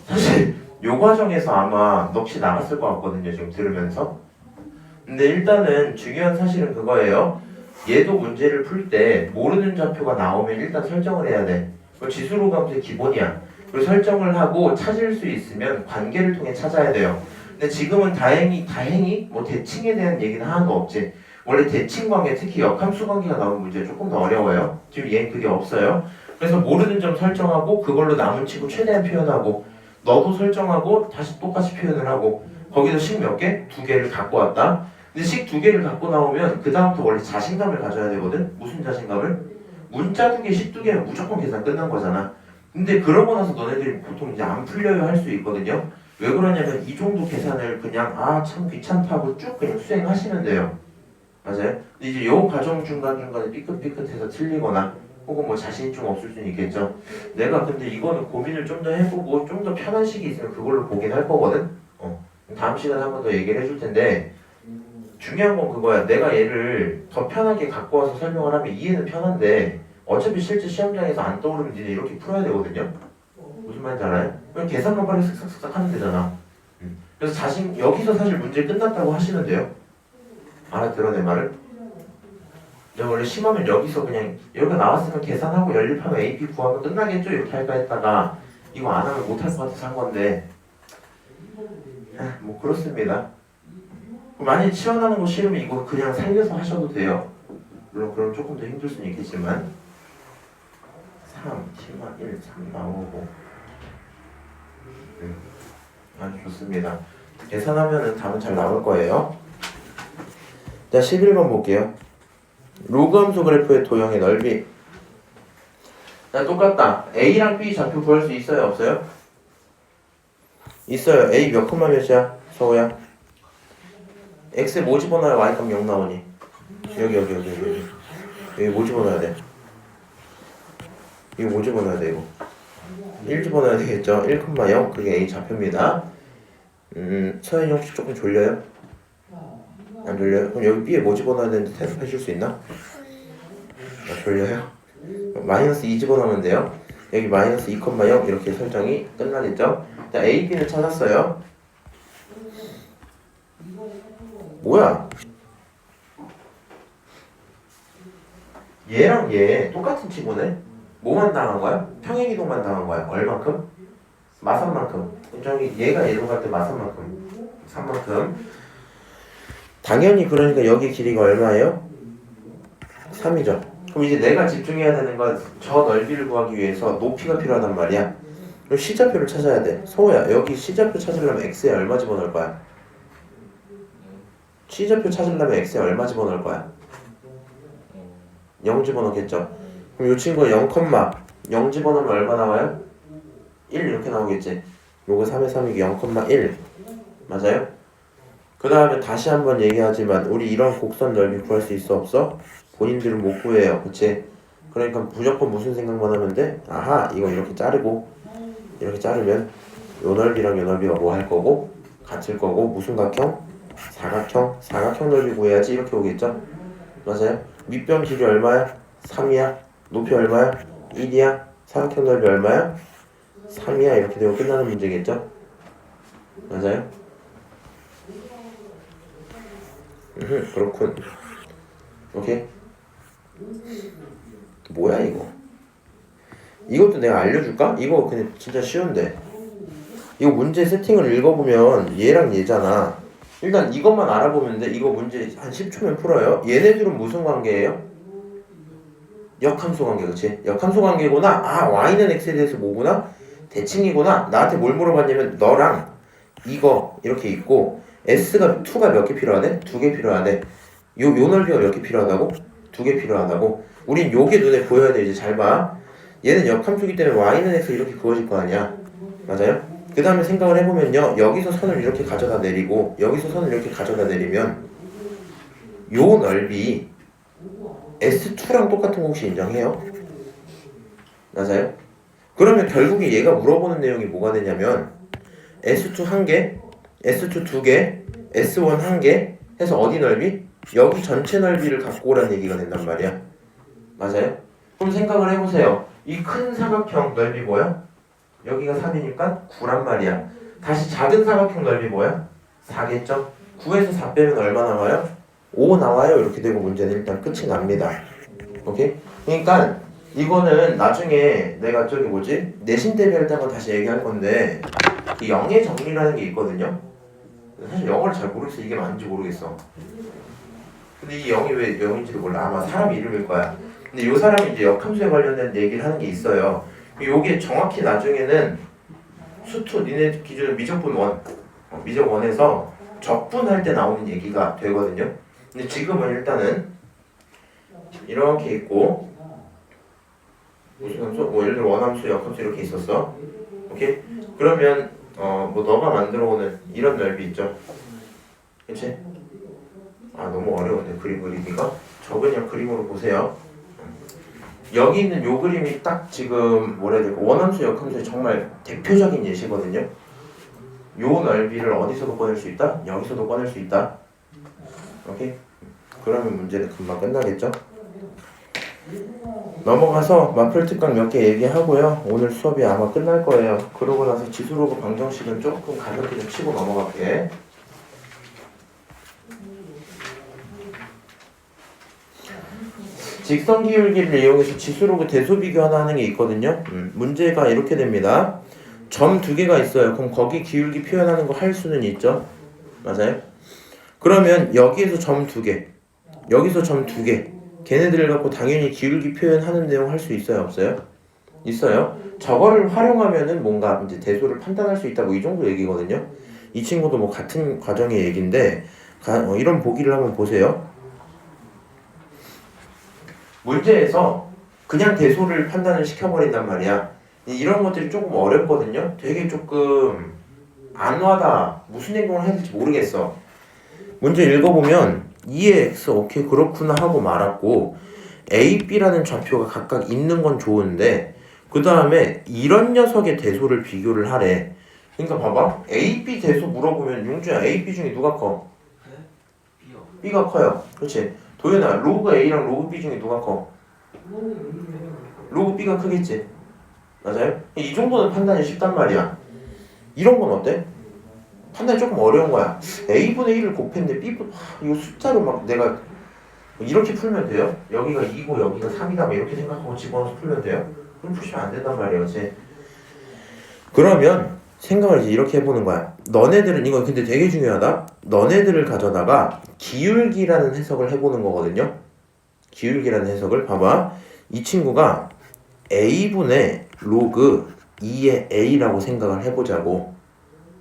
사실 요 과정에서 아마 넋이 나갔을 것 같거든요. 지금 들으면서. 근데 일단은 중요한 사실은 그거예요. 얘도 문제를 풀 때 모르는 좌표가 나오면 일단 설정을 해야 돼. 지수로 감소의 기본이야. 그리고 설정을 하고 찾을 수 있으면 관계를 통해 찾아야 돼요. 근데 지금은 다행히 뭐 대칭에 대한 얘기는 하나도 없지. 원래 대칭 관계, 특히 역함수 관계가 나오는 문제가 조금 더 어려워요. 지금 얘는 그게 없어요. 그래서 모르는 점 설정하고 그걸로 남은 친구 최대한 표현하고 너도 설정하고 다시 똑같이 표현을 하고 거기서 식 몇 개? 2개를 갖고 왔다. 근데 식 2개를 갖고 나오면 그 다음부터 원래 자신감을 가져야 되거든. 무슨 자신감을? 문자 2개, 식 2개면 무조건 계산 끝난 거잖아. 근데 그러고 나서 너네들이 보통 이제 안 풀려요 할 수 있거든요. 왜 그러냐면 이 정도 계산을 그냥 참 귀찮다고 쭉 그냥 수행하시면 돼요. 맞아요? 근데 이제 요 과정 중간중간에 삐끗삐끗해서 틀리거나 혹은 뭐 자신이 좀 없을 수는 있겠죠. 내가 근데 이거는 고민을 좀 더 해보고 좀 더 편한 식이 있으면 그걸로 보긴 할 거거든. 다음 시간에 한 번 더 얘기를 해줄 텐데 중요한 건 그거야. 내가 얘를 더 편하게 갖고 와서 설명을 하면 이해는 편한데 어차피 실제 시험장에서 안 떠오르면 니네 이렇게 풀어야 되거든요. 무슨 말인지 알아요? 그럼 계산만 빨리 슥싹슥싹 하면 되잖아. 그래서 여기서 사실 문제 끝났다고 하시면 돼요. 알아들어 내 말을? 내가 원래 심하면 여기서 그냥 이렇게 나왔으면 계산하고 연립하면 AP 구하면 끝나겠죠? 이렇게 할까 했다가 이거 안 하면 못할 것 같아서 한 건데 뭐 그렇습니다. 만약에 치환하는 거 싫으면 이거 그냥 살려서 하셔도 돼요. 물론 그럼 조금 더 힘들 수는 있겠지만 3, 10만 1, 3 나오고 아주 좋습니다. 계산하면은 답은 잘 나올 거예요. 자, 11번 볼게요. 로그 함수 그래프의 도형의 넓이. 자, 똑같다. A랑 B 좌표 구할 수 있어요? 없어요? 있어요. A 몇 콤마 몇이야? 서우야? X에 뭐 집어넣어야 Y값 0 나오니? 여기 여기 뭐 집어넣어야 돼? 이거 뭐 집어넣어야 돼 이거? 1 집어넣어야 되겠죠? 1,0 그게 A 좌표입니다. 서현이 혹시 조금 졸려요? 안 졸려요? 그럼 여기 B에 뭐 집어넣어야 되는데 대답해 줄 수 있나? 아, 졸려요? 마이너스 2 집어넣으면 돼요. 여기 마이너스 2,0 이렇게 설정이 끝나겠죠? 자, A, B는 찾았어요. 뭐야? 얘랑 얘 똑같은 친구네? 뭐만 당한 거야? 평행이동만 당한 거야. 얼만큼? 마산만큼. 저기 얘가 얘로 갈 때 마산만큼. 3만큼. 당연히 그러니까 여기 길이가 얼마예요? 3이죠. 그럼 이제 내가 집중해야 되는 건 저 넓이를 구하기 위해서 높이가 필요하단 말이야. 그럼 C좌표를 찾아야 돼. 서호야, 여기 C좌표 찾으려면 X에 얼마 집어넣을 거야? C좌표 찾으려면 X에 얼마 집어넣을 거야? 0 집어넣겠죠. 그럼 이 친구가 0, 집어넣으면 얼마 나와요? 1 이렇게 나오겠지. 요거 3의 3이기 0,1 맞아요? 그 다음에 다시 한번 얘기하지만 우리 이런 곡선 넓이 구할 수 있어 없어? 본인들은 못 구해요. 그치? 그러니까 무조건 무슨 생각만 하면 돼? 아하 이거 이렇게 자르고 이렇게 자르면 요 넓이랑 요 넓이가 뭐 할 거고 같을 거고 무슨 각형? 사각형 넓이 구해야지 이렇게 오겠죠? 맞아요? 밑변 길이 얼마야? 3이야? 높이 얼마야? 1이야? 사각형 넓이 얼마야? 3이야? 이렇게 되고 끝나는 문제겠죠? 맞아요? 그렇군. 오케이? 뭐야 이거? 이것도 내가 알려줄까? 이거 그냥 진짜 쉬운데 이거 문제 세팅을 읽어보면 얘랑 얘잖아. 일단 이것만 알아보면 돼. 이거 문제 한 10초면 풀어요. 얘네들은 무슨 관계예요? 역함수 관계. 그치? 역함수 관계구나. 아 y는 x에 대해서 뭐구나? 대칭이구나. 나한테 뭘 물어봤냐면 너랑 이거 이렇게 있고 s가 2가 몇 개 필요하대? 2개 필요하대. 요 넓이가 몇 개 필요하다고? 2개 필요하다고. 우린 요게 눈에 보여야 돼. 이제 잘 봐. 얘는 역함수기 때문에 y는 x 이렇게 그어질 거 아니야. 맞아요? 그 다음에 생각을 해보면요. 여기서 선을 이렇게 가져다 내리고 여기서 선을 이렇게 가져다 내리면 요 넓이 S2랑 똑같은 거 혹시 인정해요? 맞아요? 그러면 결국에 얘가 물어보는 내용이 뭐가 되냐면 S2 1개, S2 2개, S1 1개 해서 어디 넓이? 여기 전체 넓이를 갖고 오라는 얘기가 된단 말이야. 맞아요? 그럼 생각을 해보세요. 이 큰 사각형 넓이 뭐야? 여기가 3이니까 9란 말이야. 다시 작은 사각형 넓이 뭐야? 4겠죠? 9에서 4 빼면 얼마 나와요? 5 나와요. 이렇게 되고 문제는 일단 끝이 납니다. 오케이? 그러니까 이거는 나중에 내가 저기 뭐지? 내신 대비할 때 한번 다시 얘기할 건데 그 영의 정리라는 게 있거든요? 사실 영어를 잘 모르겠어. 이게 맞는지 모르겠어. 근데 이 영이 왜 영인지도 몰라. 아마 사람 이름일 거야. 근데 요 사람이 이제 역함수에 관련된 얘기를 하는 게 있어요. 요게 정확히 나중에는 수투 니네 기준 미적분 1 미적 1에서 적분할 때 나오는 얘기가 되거든요. 근데 지금은 일단은 이렇게 있고 무슨 함수? 뭐 예를 들어 원함수, 역함수 이렇게 있었어. 오케이? 그러면 뭐 너가 만들어 오는 이런 넓이 있죠. 그치? 아 너무 어려운데 그림 그리기가? 저 그냥 그림으로 보세요. 여기 있는 요 그림이 딱 지금 뭐라 해야 될까? 원함수, 역함수의 정말 대표적인 예시거든요. 요 넓이를 어디서도 꺼낼 수 있다? 여기서도 꺼낼 수 있다. 오케이? 그러면 문제는 금방 끝나겠죠? 넘어가서 마플 특강 몇 개 얘기하고요. 오늘 수업이 아마 끝날 거예요. 그러고 나서 지수로그 방정식은 조금 가볍게 좀 치고 넘어갈게. 직선 기울기를 이용해서 지수로그 대소 비교 하나 하는 게 있거든요. 문제가 이렇게 됩니다. 점 두 개가 있어요. 그럼 거기 기울기 표현하는 거 할 수는 있죠. 맞아요? 그러면 여기에서 점 두 개, 여기서 점 두 개, 걔네들을 갖고 당연히 기울기 표현하는 내용 할 수 있어요? 없어요? 있어요. 저거를 활용하면은 뭔가 이제 대소를 판단할 수 있다, 뭐 이 정도 얘기거든요. 이 친구도 뭐 같은 과정의 얘기인데 이런 보기를 한번 보세요. 문제에서 그냥 대소를 판단을 시켜버린단 말이야. 이런 것들이 조금 어렵거든요. 되게 조금 안 와닿아. 무슨 행동을 해야 될지 모르겠어. 문제 읽어보면 2의 x 오케이 그렇구나 하고 말았고, a, b라는 좌표가 각각 있는 건 좋은데 그 다음에 이런 녀석의 대소를 비교를 하래. 그러니까 봐봐, a, b 대소 물어보면 용주야, a, b 중에 누가 커? 네? B요. b가 커요. 그렇지. 도현아, 로그 a랑 로그 b 중에 누가 커? 로그 b가 크겠지. 맞아요? 이 정도는 판단이 쉽단 말이야. 이런 건 어때? 판단이 조금 어려운 거야. a분의 1을 곱했는데 b분 이거 숫자로 막 내가 이렇게 풀면 돼요? 여기가 2고 여기가 3이다 막 이렇게 생각하고 집어넣어서 풀면 돼요? 그럼 푸시면 안 된단 말이야, 그치? 그러면 생각을 이제 이렇게 해보는 거야. 너네들은, 이거 근데 되게 중요하다. 너네들을 가져다가 기울기라는 해석을 해보는 거거든요. 기울기라는 해석을 봐봐. 이 친구가 a분의 로그 2의 a라고 생각을 해보자고.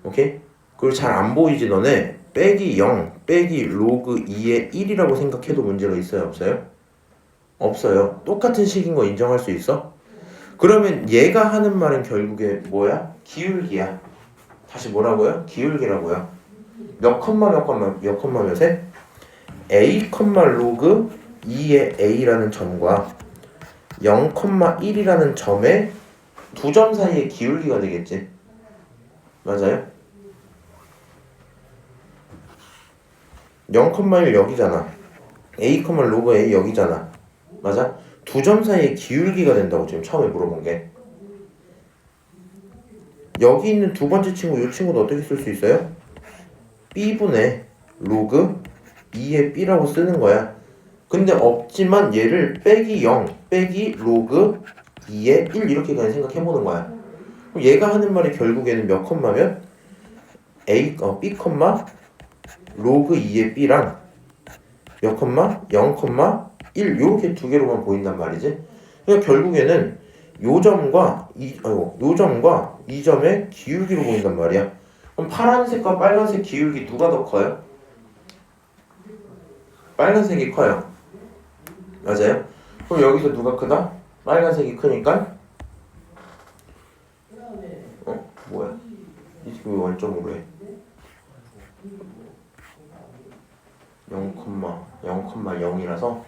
오케이? 그리고 잘 안 보이지 너네? 빼기 0 빼기 로그 2의 1이라고 생각해도 문제가 있어요? 없어요? 없어요. 똑같은 식인 거 인정할 수 있어? 그러면 얘가 하는 말은 결국에 뭐야? 기울기야. 다시 뭐라고요? 기울기라고요. 몇 컴마 몇 컴마 몇 컴마 몇에? a 컴마 로그 2의 a라는 점과 0,1이라는 점의 두 점 사이의 기울기가 되겠지. 맞아요? 0,1 여기잖아. a, 로그 a 여기잖아. 맞아? 두 점 사이의 기울기가 된다고 지금 처음에 물어본 게. 여기 있는 두 번째 친구, 이 친구도 어떻게 쓸 수 있어요? b분의 로그 2의 b라고 쓰는 거야. 근데 없지만 얘를 빼기 0 빼기 로그 2의 1 이렇게 그냥 생각해보는 거야. 그럼 얘가 하는 말이 결국에는 몇 컴마면? b 컴마 로그 2의 b랑 몇 컴마? 0 컴마 1 요렇게 두 개로만 보인단 말이지. 그러니까 결국에는 요 점과 이 점의 기울기로 보인단 말이야. 그럼 파란색과 빨간색 기울기 누가 더 커요? 빨간색이 커요. 맞아요? 그럼 여기서 누가 크다? 빨간색이 크니까 뭐야? 이 지금 왜 원점으로 해? 0,0이라서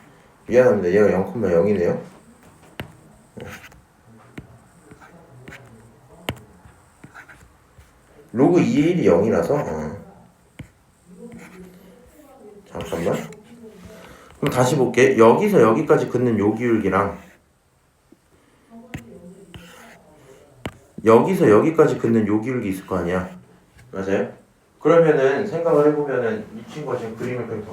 미안합니다. 얘가 0,0이네요. 로그 2의 1이 0이라서 잠깐만. 그럼 다시 볼게. 여기서 여기까지 긋는 요 기울기랑 여기서 여기까지 긋는 요 기울기 있을 거 아니야. 맞아요? 그러면은 생각을 해보면은 이 친구가 지금 그림을 그렇게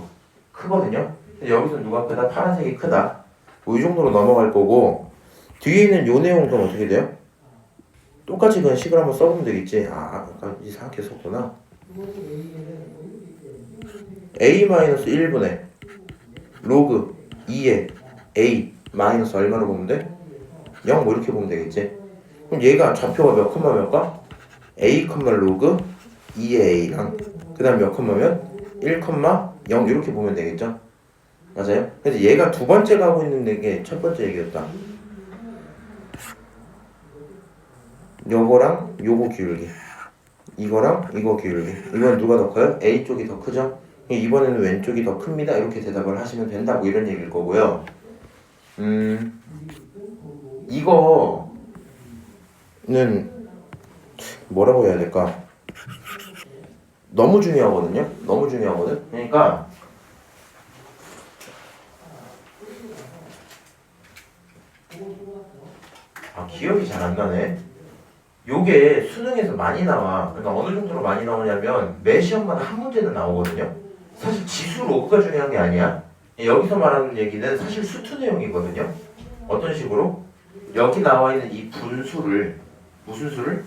크거든요. 근데 여기서 누가 크다? 파란색이 크다. 뭐 이 정도로 넘어갈 거고, 뒤에 있는 요 내용도 어떻게 돼요? 똑같이 그냥 식을 한번 써보면 되겠지. 아까 이상하게 썼구나. a-1분의 로그 2의 a 마이너스 얼마로 보면 돼? 0 뭐 이렇게 보면 되겠지. 그럼 얘가 좌표가 몇 컴마 몇과? a 컴마 로그 2의 a랑 그 다음 몇 컴마면? 1 컴마 0 이렇게 보면 되겠죠. 맞아요? 그래서 얘가 두 번째 가고 있는 게 첫 번째 얘기였다. 요거랑 요거 기울기, 이거랑 이거 기울기, 이건 누가 더 커요? A 쪽이 더 크죠? 이번에는 왼쪽이 더 큽니다. 이렇게 대답을 하시면 된다고 이런 얘기일 거고요. 이거는 뭐라고 해야 될까? 너무 중요하거든요. 너무 중요하거든. 그러니까 아, 기억이 잘 안 나네. 요게 수능에서 많이 나와. 그러니까 어느 정도로 많이 나오냐면 매 시험마다 한 문제는 나오거든요. 사실 지수 로그가 중요한 게 아니야. 여기서 말하는 얘기는 사실 수투 내용이거든요. 어떤 식으로? 여기 나와 있는 이 분수를 무슨 수를?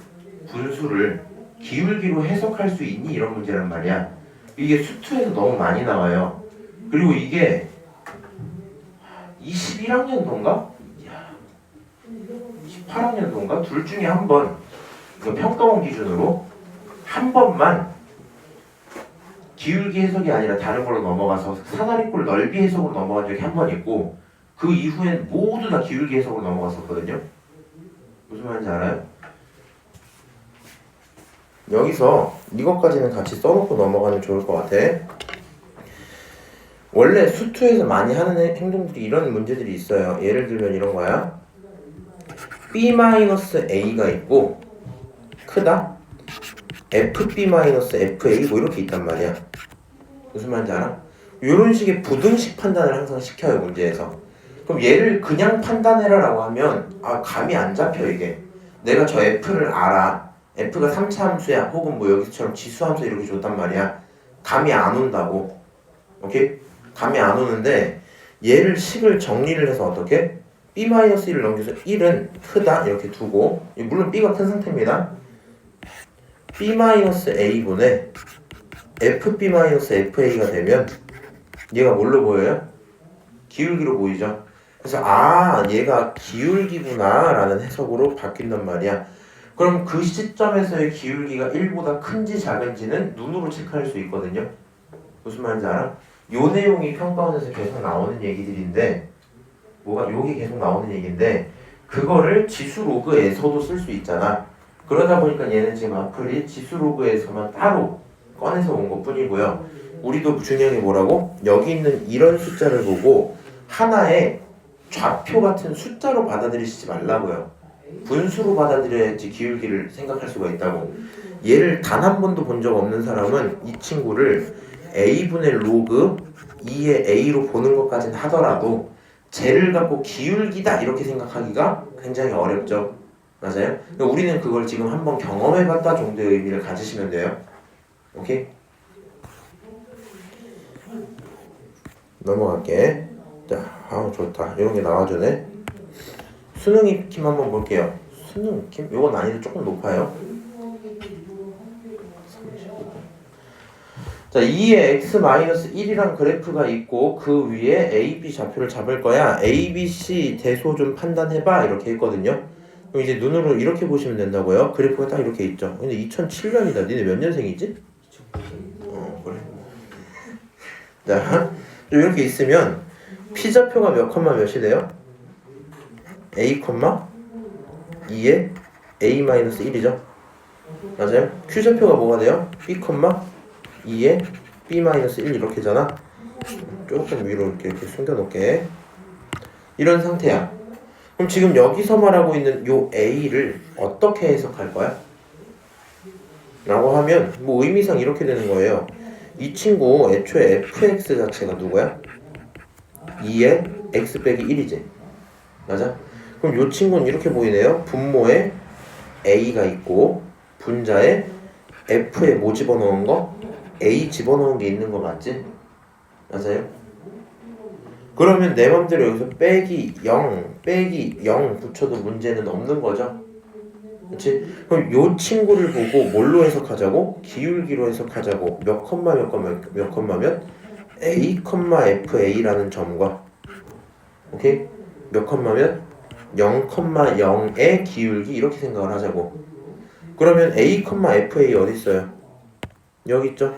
분수를 기울기로 해석할 수 있니? 이런 문제란 말이야. 이게 수투에서 너무 많이 나와요. 그리고 이게 21학년도인가? 18학년도인가? 둘 중에 한 번, 그 평가원 기준으로 한 번만 기울기 해석이 아니라 다른 걸로 넘어가서 사다리꼴 넓이 해석으로 넘어간 적이 한 번 있고, 그 이후엔 모두 다 기울기 해석으로 넘어갔었거든요. 무슨 말인지 알아요? 여기서 이것까지는 같이 써놓고 넘어가면 좋을 것 같아. 원래 수투에서 많이 하는 행동들이 이런 문제들이 있어요. 예를 들면 이런 거야. B-A가 있고 크다? FB-FA 뭐 이렇게 있단 말이야. 무슨 말인지 알아? 이런 식의 부등식 판단을 항상 시켜요, 문제에서. 그럼 얘를 그냥 판단해라 라고 하면 감이 안 잡혀. 이게 내가 저 F를 알아, F가 3차 함수야 혹은 뭐 여기서처럼 지수 함수 이렇게 줬단 말이야. 감이 안 온다고. 오케이? 감이 안 오는데 얘를 식을 정리를 해서 어떻게? B-1을 넘겨서 1은 크다 이렇게 두고, 물론 B가 큰 상태입니다. B-A분의 FB-FA가 되면 얘가 뭘로 보여요? 기울기로 보이죠? 그래서 얘가 기울기구나 라는 해석으로 바뀐단 말이야. 그럼 그 시점에서의 기울기가 1보다 큰지 작은지는 눈으로 체크할 수 있거든요. 무슨 말인지 알아? 요 내용이 평가원에서 계속 나오는 얘기들인데, 요게 계속 나오는 얘기인데, 그거를 지수 로그에서도 쓸 수 있잖아. 그러다 보니까 얘는 지금 앞플이 지수 로그에서만 따로 꺼내서 온 것 뿐이고요. 우리도 중요한 게 뭐라고? 여기 있는 이런 숫자를 보고 하나의 좌표 같은 숫자로 받아들이시지 말라고요. 분수로 받아들여야지 기울기를 생각할 수가 있다고. 얘를 단 한 번도 본 적 없는 사람은 이 친구를 a분의 로그 2의 a로 보는 것까지는 하더라도 쟤를 갖고 기울기다 이렇게 생각하기가 굉장히 어렵죠. 맞아요? 그러니까 우리는 그걸 지금 한번 경험해봤다 정도의 의미를 가지시면 돼요. 오케이? 넘어갈게. 자, 좋다. 이런 게 나와주네. 수능 익힘 한번 볼게요. 수능 익힘? 요건 난이도 조금 높아요. 35. 자, 2에 x-1이란 그래프가 있고 그 위에 a, b 좌표를 잡을 거야. a, b, c 대소 좀 판단해봐 이렇게 했거든요. 그럼 이제 눈으로 이렇게 보시면 된다고요. 그래프가 딱 이렇게 있죠. 근데 2007년이다. 니네 몇 년생이지? 그래. 자, 이렇게 있으면 P좌표가 몇 컴마 몇이 돼요? A, 2에 A-1이죠. 맞아요? Q좌표가 뭐가 돼요? B, 2에 B-1 이렇게잖아. 조금 위로 이렇게 숨겨놓게. 이런 상태야. 그럼 지금 여기서 말하고 있는 요 A를 어떻게 해석할 거야? 라고 하면 뭐 의미상 이렇게 되는 거예요. 이 친구 애초에 fx 자체가 누구야? 2에 x 빼기 1이지. 맞아? 그럼 요 친구는 이렇게 보이네요. 분모에 a가 있고 분자에 f에 뭐 집어넣은 거? a 집어넣은 게 있는 거 맞지? 맞아요? 그러면 내 맘대로 여기서 빼기 0 붙여도 문제는 없는 거죠? 그치? 그럼 요 친구를 보고 뭘로 해석하자고? 기울기로 해석하자고. 몇 컴마 a, fa라는 점과 오케이? 몇 컴마면 0,0의 기울기 이렇게 생각을 하자고. 그러면 a, fa 어디 있어요? 여기 있죠?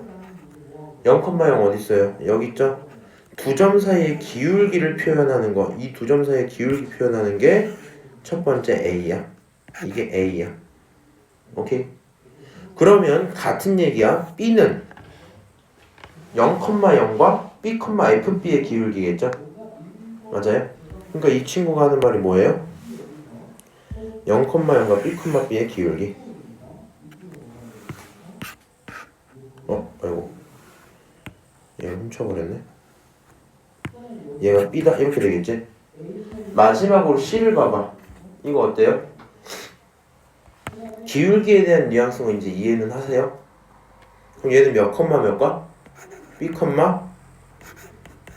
0,0 어디 있어요? 여기 있죠? 두 점 사이의 기울기를 표현하는 거. 이 두 점 사이의 기울기 표현하는 게 첫 번째 a야. 이게 a야. 오케이? 그러면 같은 얘기야. b는 0,0과 b, fb의 기울기겠죠? 맞아요? 그러니까 이 친구가 하는 말이 뭐예요? 0,0과 b, b의 기울기. 아이고. 얘 훔쳐버렸네. 얘가 b다 이렇게 되겠지? 마지막으로 C를 봐봐. 이거 어때요? 기울기에 대한 뉘앙스는 이제 이해는 하세요? 그럼 얘는 몇 컴마 몇 과? B 컴마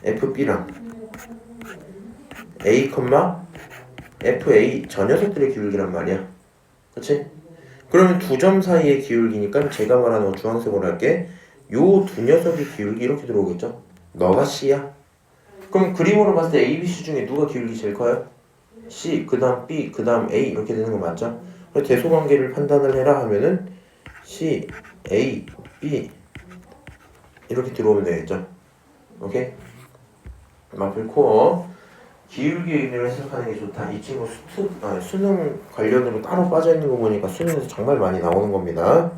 FB랑 A 컴마 FA 저 녀석들의 기울기란 말이야. 그치? 그러면 두 점 사이의 기울기니까 제가 말하는 거 주황색으로 할게. 요 두 녀석의 기울기 이렇게 들어오겠죠? 너가 C야. 그럼 그림으로 봤을 때 A, B, C 중에 누가 기울기 제일 커요? C, 그 다음 B, 그 다음 A 이렇게 되는 거 맞죠? 그래서 대소관계를 판단을 해라 하면은 C, A, B 이렇게 들어오면 되겠죠? 오케이? 마플 코어 기울기의 의미를 해석하는 게 좋다. 이 친구 수능 관련으로 따로 빠져있는 거 보니까 수능에서 정말 많이 나오는 겁니다.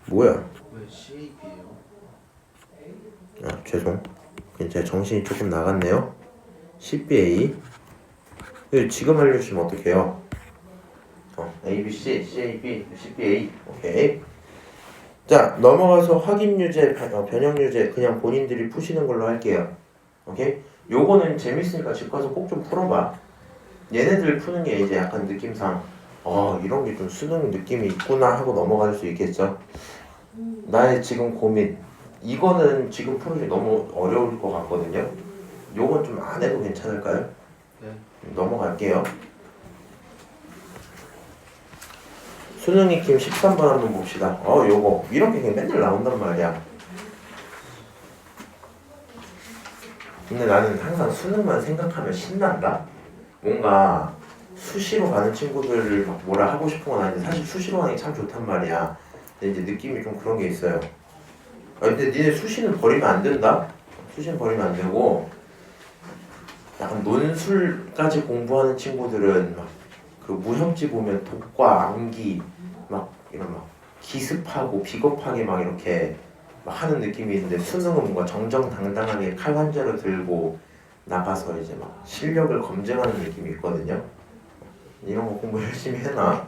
뭐야? 왜 CAP예요? 죄송. 제 정신이 조금 나갔네요. CBA 지금 알려주시면 어떡해요? ABC, CAB, CBA 오케이. 자 넘어가서 확인유제, 변형유제 그냥 본인들이 푸시는 걸로 할게요. 오케이? 요거는 재밌으니까 집 가서 꼭 좀 풀어봐. 얘네들 푸는 게 이제 약간 느낌상 이런 게 좀 수능 느낌이 있구나 하고 넘어갈 수 있겠죠. 나의 지금 고민 이거는 지금 풀기 너무 어려울 것 같거든요. 요건 좀 안 해도 괜찮을까요? 네. 넘어갈게요. 수능 익힘 13번 한번 봅시다. 요거 이렇게 그냥 맨날 나온단 말이야. 근데 나는 항상 수능만 생각하면 신난다. 뭔가 수시로 가는 친구들을 막 뭐라 하고 싶은 건 아닌데 사실 수시로 가는 게 참 좋단 말이야. 근데 이제 느낌이 좀 그런 게 있어요. 근데 니네 수시는 버리면 안 된다. 수시는 버리면 안 되고 약간 논술까지 공부하는 친구들은 막 그 무협지 보면 독과 암기 막 이런 막 기습하고 비겁하게 막 이렇게 막 하는 느낌이 있는데 수능은 뭔가 정정당당하게 칼 한자로 들고 나가서 이제 막 실력을 검증하는 느낌이 있거든요. 이런 거 공부 열심히 해놔.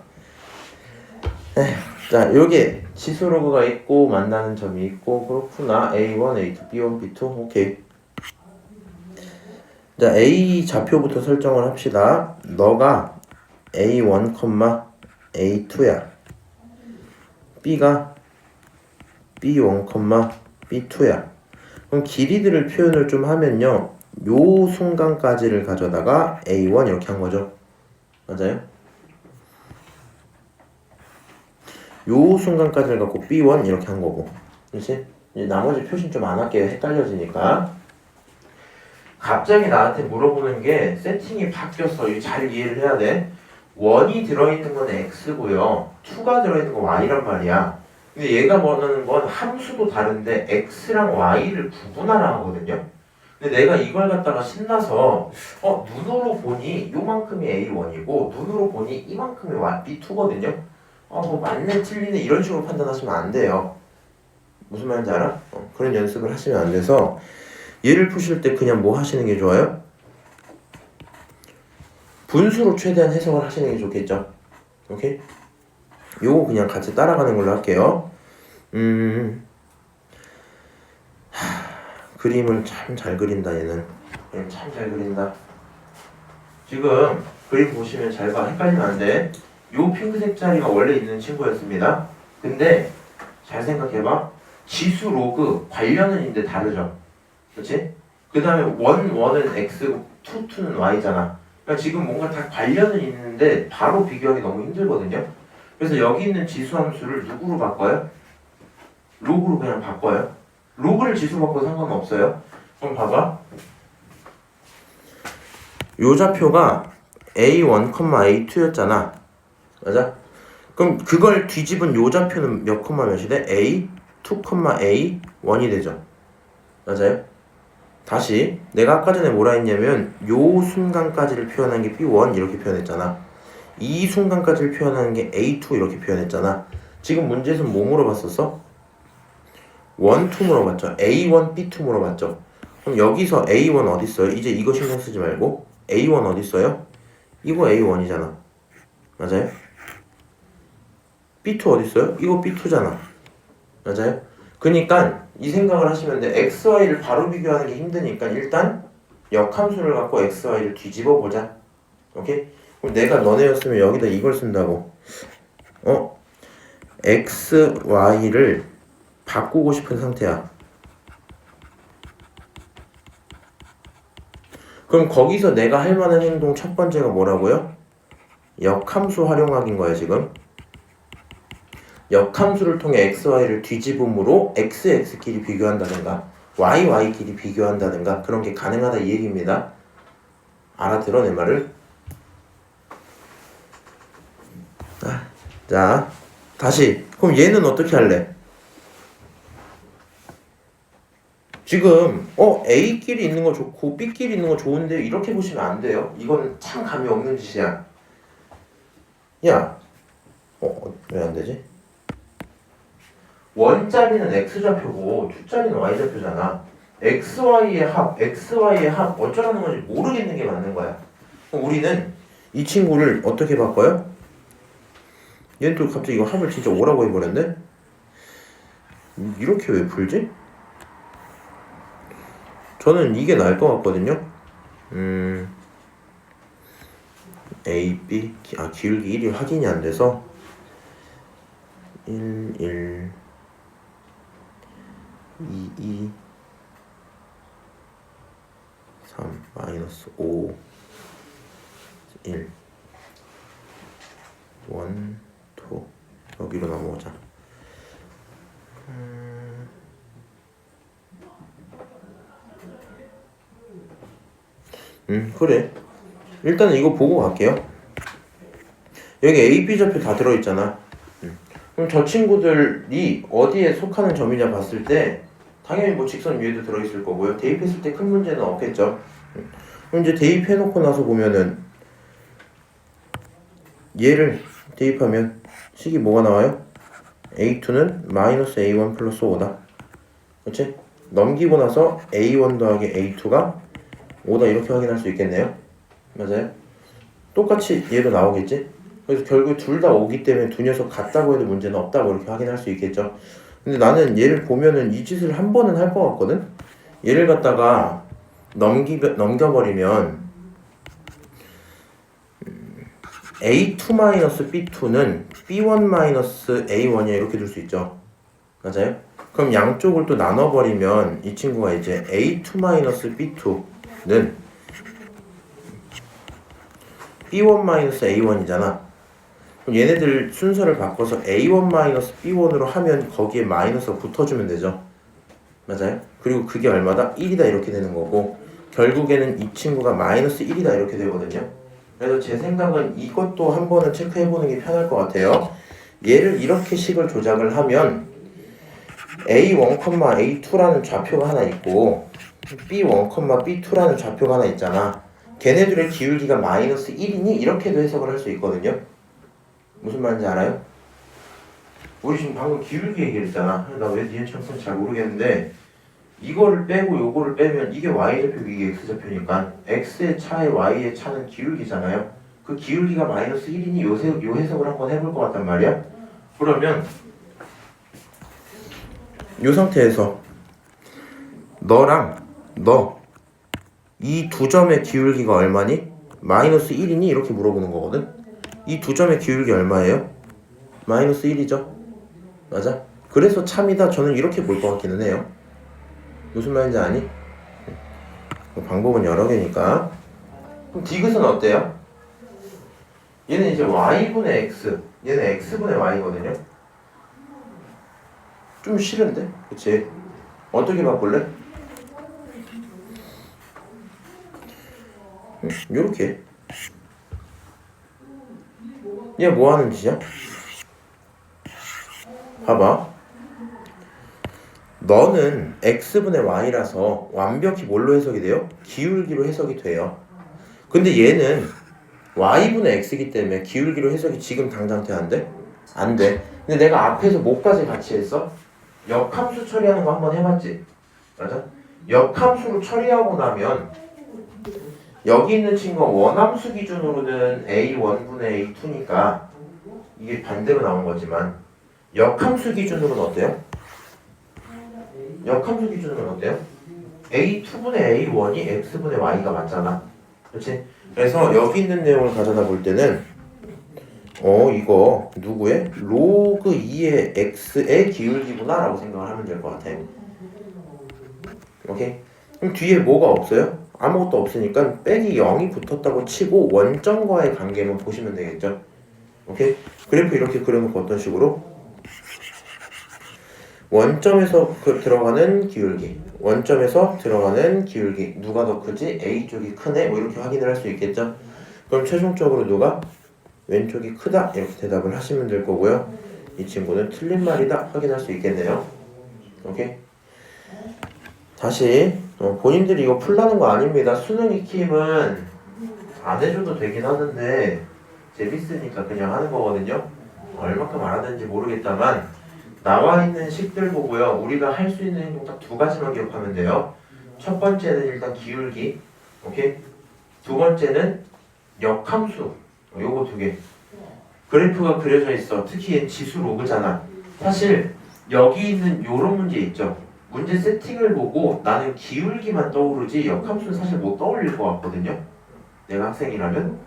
자, 요게 지수 로그가 있고 만나는 점이 있고 그렇구나. A1, A2, B1, B2 오케이. 자, A 좌표부터 설정을 합시다. 너가 A1, A2야. B가 B1, B2야. 그럼 길이들을 표현을 좀 하면요. 요 순간까지를 가져다가 A1 이렇게 한 거죠. 맞아요? 요 순간까지를 갖고 B1 이렇게 한 거고. 그렇지? 이제 나머지 표시는 좀 안 할게요. 헷갈려지니까. 갑자기 나한테 물어보는 게 세팅이 바뀌었어. 이거 잘 이해를 해야 돼. 1이 들어있는 건 X고요. 2가 들어있는 건 Y란 말이야. 근데 얘가 원하는 건 함수도 다른데 X랑 Y를 구분하라 하거든요. 근데 내가 이걸 갖다가 신나서 눈으로 보니 요만큼이 A1이고 눈으로 보니 이만큼이 B2거든요. 뭐 맞네 틀리네 이런 식으로 판단하시면 안 돼요. 무슨 말인지 알아? 그런 연습을 하시면 안 돼서 얘를 푸실 때 그냥 뭐 하시는 게 좋아요? 분수로 최대한 해석을 하시는 게 좋겠죠. 오케이? 요거 그냥 같이 따라가는 걸로 할게요. 그림을 참 잘 그린다 얘는. 그림 참 잘 그린다. 지금 그림 보시면 잘 봐. 헷갈리면 안 돼. 요 핑크색 자리가 원래 있는 친구였습니다. 근데 잘 생각해봐. 지수 로그 관련은 있는데 다르죠. 그렇지? 그 다음에 1은 X고 2는 Y잖아. 그러니까 지금 뭔가 다 관련은 있는데 바로 비교하기 너무 힘들거든요. 그래서 여기 있는 지수 함수를 누구로 바꿔요? 로그로 그냥 바꿔요. 로그를 지수로 바꿔도 상관없어요. 그럼 봐봐. 요 좌표가 A1, A2였잖아. 맞아? 그럼 그걸 뒤집은 요 좌표는 몇 콤마 몇이 돼? A, 2, A1이 되죠. 맞아요? 다시 내가 아까 전에 뭐라 했냐면 요 순간까지를 표현한 게 B1 이렇게 표현했잖아. 이 순간까지를 표현하는 게 A2 이렇게 표현했잖아. 지금 문제에서 뭐 물어봤었어? 1, 2 물어봤죠. A1, B2 물어봤죠. 그럼 여기서 A1 어딨어요? 이제 이거 신경 쓰지 말고 A1 어딨어요? 이거 A1이잖아. 맞아요? B2 어딨어요? 이거 B2잖아. 맞아요? 그니까 이 생각을 하시면 돼. xy를 바로 비교하는 게 힘드니까 일단 역함수를 갖고 xy를 뒤집어 보자. 오케이? 그럼 내가 너네였으면 여기다 이걸 쓴다고. xy를 바꾸고 싶은 상태야. 그럼 거기서 내가 할 만한 행동 첫 번째가 뭐라고요? 역함수 활용하기인 거야 지금. 역함수를 통해 xy를 뒤집음으로 xx끼리 비교한다든가 yy끼리 비교한다든가 그런 게 가능하다 이 얘기입니다. 알아들어 내 말을? 자 다시 그럼 얘는 어떻게 할래? 지금 A끼리 있는 거 좋고 B끼리 있는 거 좋은데 이렇게 보시면 안 돼요. 이건 참 감이 없는 짓이야. 야, 왜 안 되지? 원짜리는 x좌표고 투짜리는 y좌표잖아. xy의 합 어쩌라는 건지 모르겠는 게 맞는 거야. 그럼 우리는 이 친구를 어떻게 바꿔요? 얘는 또 갑자기 이거 합을 진짜 오라고 해버렸네? 이렇게 왜 풀지? 저는 이게 나을 것 같거든요. A, B, 기울기 1이 확인이 안 돼서 1, 1 2, 2 3, 마이너스 5 1 1, 2 여기로 넘어오자. 그래. 일단은 이거 보고 갈게요. 여기 A, B 좌표 다 들어있잖아. 그럼 저 친구들이 어디에 속하는 점이냐 봤을 때 당연히 뭐 직선 위에도 들어있을 거고요. 대입했을 때 큰 문제는 없겠죠. 그럼 이제 대입해놓고 나서 보면은 얘를 대입하면 식이 뭐가 나와요? A2는 마이너스 A1 플러스 5다. 그치? 넘기고 나서 A1 더하기 A2가 5다 이렇게 확인할 수 있겠네요. 맞아요? 똑같이 얘도 나오겠지? 그래서 결국 둘 다 5기 때문에 두 녀석 같다고 해도 문제는 없다고 이렇게 확인할 수 있겠죠. 근데 나는 얘를 보면은 이 짓을 한 번은 할 것 같거든? 얘를 갖다가 넘겨버리면 A2-B2는 B1-A1이야 이렇게 둘 수 있죠. 맞아요? 그럼 양쪽을 또 나눠버리면 이 친구가 이제 A2-B2는 B1-A1이잖아. 그럼 얘네들 순서를 바꿔서 A1-B1으로 하면 거기에 마이너스가 붙어주면 되죠. 맞아요? 그리고 그게 얼마다? 1이다 이렇게 되는 거고 결국에는 이 친구가 마이너스 1이다 이렇게 되거든요. 그래서 제 생각은 이것도 한 번은 체크해보는 게 편할 것 같아요. 얘를 이렇게 식을 조작을 하면 A1, A2라는 좌표가 하나 있고 B1, B2라는 좌표가 하나 있잖아. 걔네들의 기울기가 마이너스 1이니 이렇게도 해석을 할 수 있거든요. 무슨 말인지 알아요? 우리 지금 방금 기울기 얘기했잖아. 나 왜 니은창선 잘 모르겠는데 이거를 빼고 요거를 빼면 이게 y좌표 이게 x좌표니까 x의 차에 y의 차는 기울기잖아요. 그 기울기가 마이너스 1이니 요 해석을 한번 해볼 것 같단 말이야. 그러면 요 상태에서 너랑 너 이 두 점의 기울기가 얼마니? 마이너스 1이니? 이렇게 물어보는 거거든. 이 두 점의 기울기 얼마예요? 마이너스 1이죠. 맞아? 그래서 참이다 저는 이렇게 볼 것 같기는 해요. 무슨 말인지 아니? 방법은 여러 개니까. 그럼 디귿은 어때요? 얘는 이제 y분의 x, 얘는 x분의 y거든요. 좀 싫은데? 그치? 어떻게 바꿀래? 요렇게. 얘 뭐 하는 짓이야? 봐봐. 너는 x분의 y라서 완벽히 뭘로 해석이 돼요? 기울기로 해석이 돼요. 근데 얘는 y분의 x이기 때문에 기울기로 해석이 지금 당장 돼? 안 돼? 안 돼. 근데 내가 앞에서 뭐까지 같이 했어? 역함수 처리하는 거 한번 해봤지? 맞아? 역함수로 처리하고 나면 여기 있는 친구가 원함수 기준으로는 A1분의 A2니까 이게 반대로 나온 거지만 역함수 기준으로는 어때요? 역함수 기준은 어때요? a2분의 a1이 x분의 y가 맞잖아. 그렇지? 그래서 여기 있는 내용을 가져다 볼 때는 이거 누구의? 로그 2의 x의 기울기구나 라고 생각을 하면 될 것 같아. 오케이? 그럼 뒤에 뭐가 없어요? 아무것도 없으니까 빼기 0이 붙었다고 치고 원점과의 관계만 보시면 되겠죠. 오케이? 그래프 이렇게 그려놓고 어떤 식으로? 원점에서 들어가는 기울기, 원점에서 들어가는 기울기 누가 더 크지? A 쪽이 크네? 뭐 이렇게 확인을 할 수 있겠죠. 그럼 최종적으로 누가? 왼쪽이 크다 이렇게 대답을 하시면 될 거고요. 이 친구는 틀린 말이다 확인할 수 있겠네요. 오케이? 다시 본인들이 이거 풀라는 거 아닙니다. 수능 익힘은 안 해줘도 되긴 하는데 재밌으니까 그냥 하는 거거든요. 얼마큼 알아듣는지 모르겠다만 나와 있는 식들 보고요. 우리가 할 수 있는 행동 딱 두 가지만 기억하면 돼요. 첫 번째는 일단 기울기, 오케이? 두 번째는 역함수, 요거 두 개. 그래프가 그려져 있어. 특히 얘는 지수 로그잖아. 사실 여기 있는 요런 문제 있죠. 문제 세팅을 보고 나는 기울기만 떠오르지 역함수는 사실 못 떠올릴 것 같거든요. 내가 학생이라면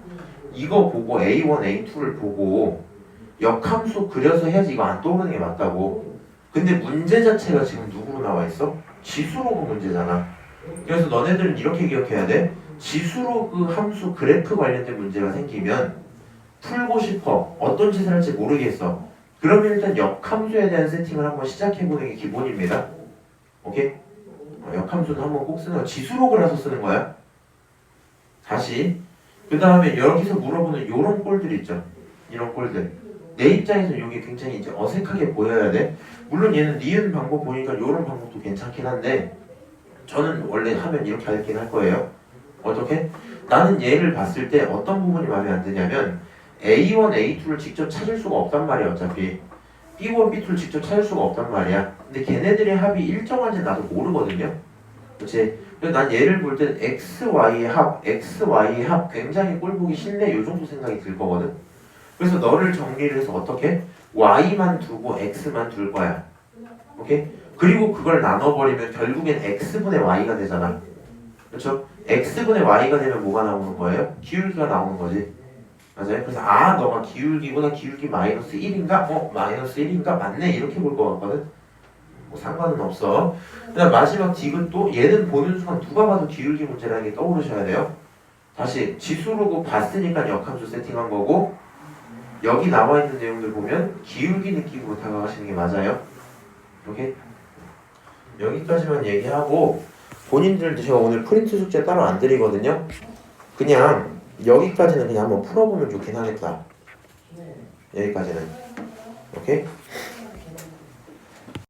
이거 보고 A1, A2를 보고 역함수 그려서 해야지 이거 안 떠오르는 게 맞다고. 근데 문제 자체가 지금 누구로 나와 있어? 지수로그 문제잖아. 그래서 너네들은 이렇게 기억해야 돼. 지수로그 함수 그래프 관련된 문제가 생기면 풀고 싶어. 어떤 짓을 할지 모르겠어. 그러면 일단 역함수에 대한 세팅을 한번 시작해보는 게 기본입니다. 오케이? 역함수는 한번 꼭 쓰는 거야. 지수로그라서 쓰는 거야. 다시 그 다음에 여기서 물어보는 요런 꼴들 있죠. 이런 꼴들. 내 입장에서 이게 굉장히 이제 어색하게 보여야 돼. 물론 얘는 니은 방법 보니까 요런 방법도 괜찮긴 한데 저는 원래 하면 이렇게 하긴 할 거예요. 어떻게? 나는 얘를 봤을 때 어떤 부분이 마음에 안 드냐면 A1, A2를 직접 찾을 수가 없단 말이야. 어차피 B1, B2를 직접 찾을 수가 없단 말이야. 근데 걔네들의 합이 일정한지 나도 모르거든요. 그치? 그래서 난 얘를 볼 땐 XY의 합, XY의 합 굉장히 꼴 보기 싫네 요 정도 생각이 들 거거든. 그래서 너를 정리를 해서 어떻게? Y만 두고 X만 둘 거야. 오케이? 그리고 그걸 나눠버리면 결국엔 X분의 Y가 되잖아. 그렇죠? X분의 Y가 되면 뭐가 나오는 거예요? 기울기가 나오는 거지. 맞아요? 그래서 너가 기울기보다 기울기 마이너스 1인가? 마이너스 1인가? 맞네 이렇게 볼 것 같거든? 뭐 상관은 없어. 그 다음 마지막 디귿도 얘는 보는 순간 누가 봐도 기울기 문제라는 게 떠오르셔야 돼요. 다시 지수로고 봤으니까 역함수 세팅한 거고 여기 나와 있는 내용들 보면 기울기 느낌으로 다가가시는 게 맞아요. 오케이? 여기까지만 얘기하고 본인들도 제가 오늘 프린트 숙제 따로 안 드리거든요. 그냥 여기까지는 그냥 한번 풀어보면 좋긴 하겠다. 여기까지는. 오케이?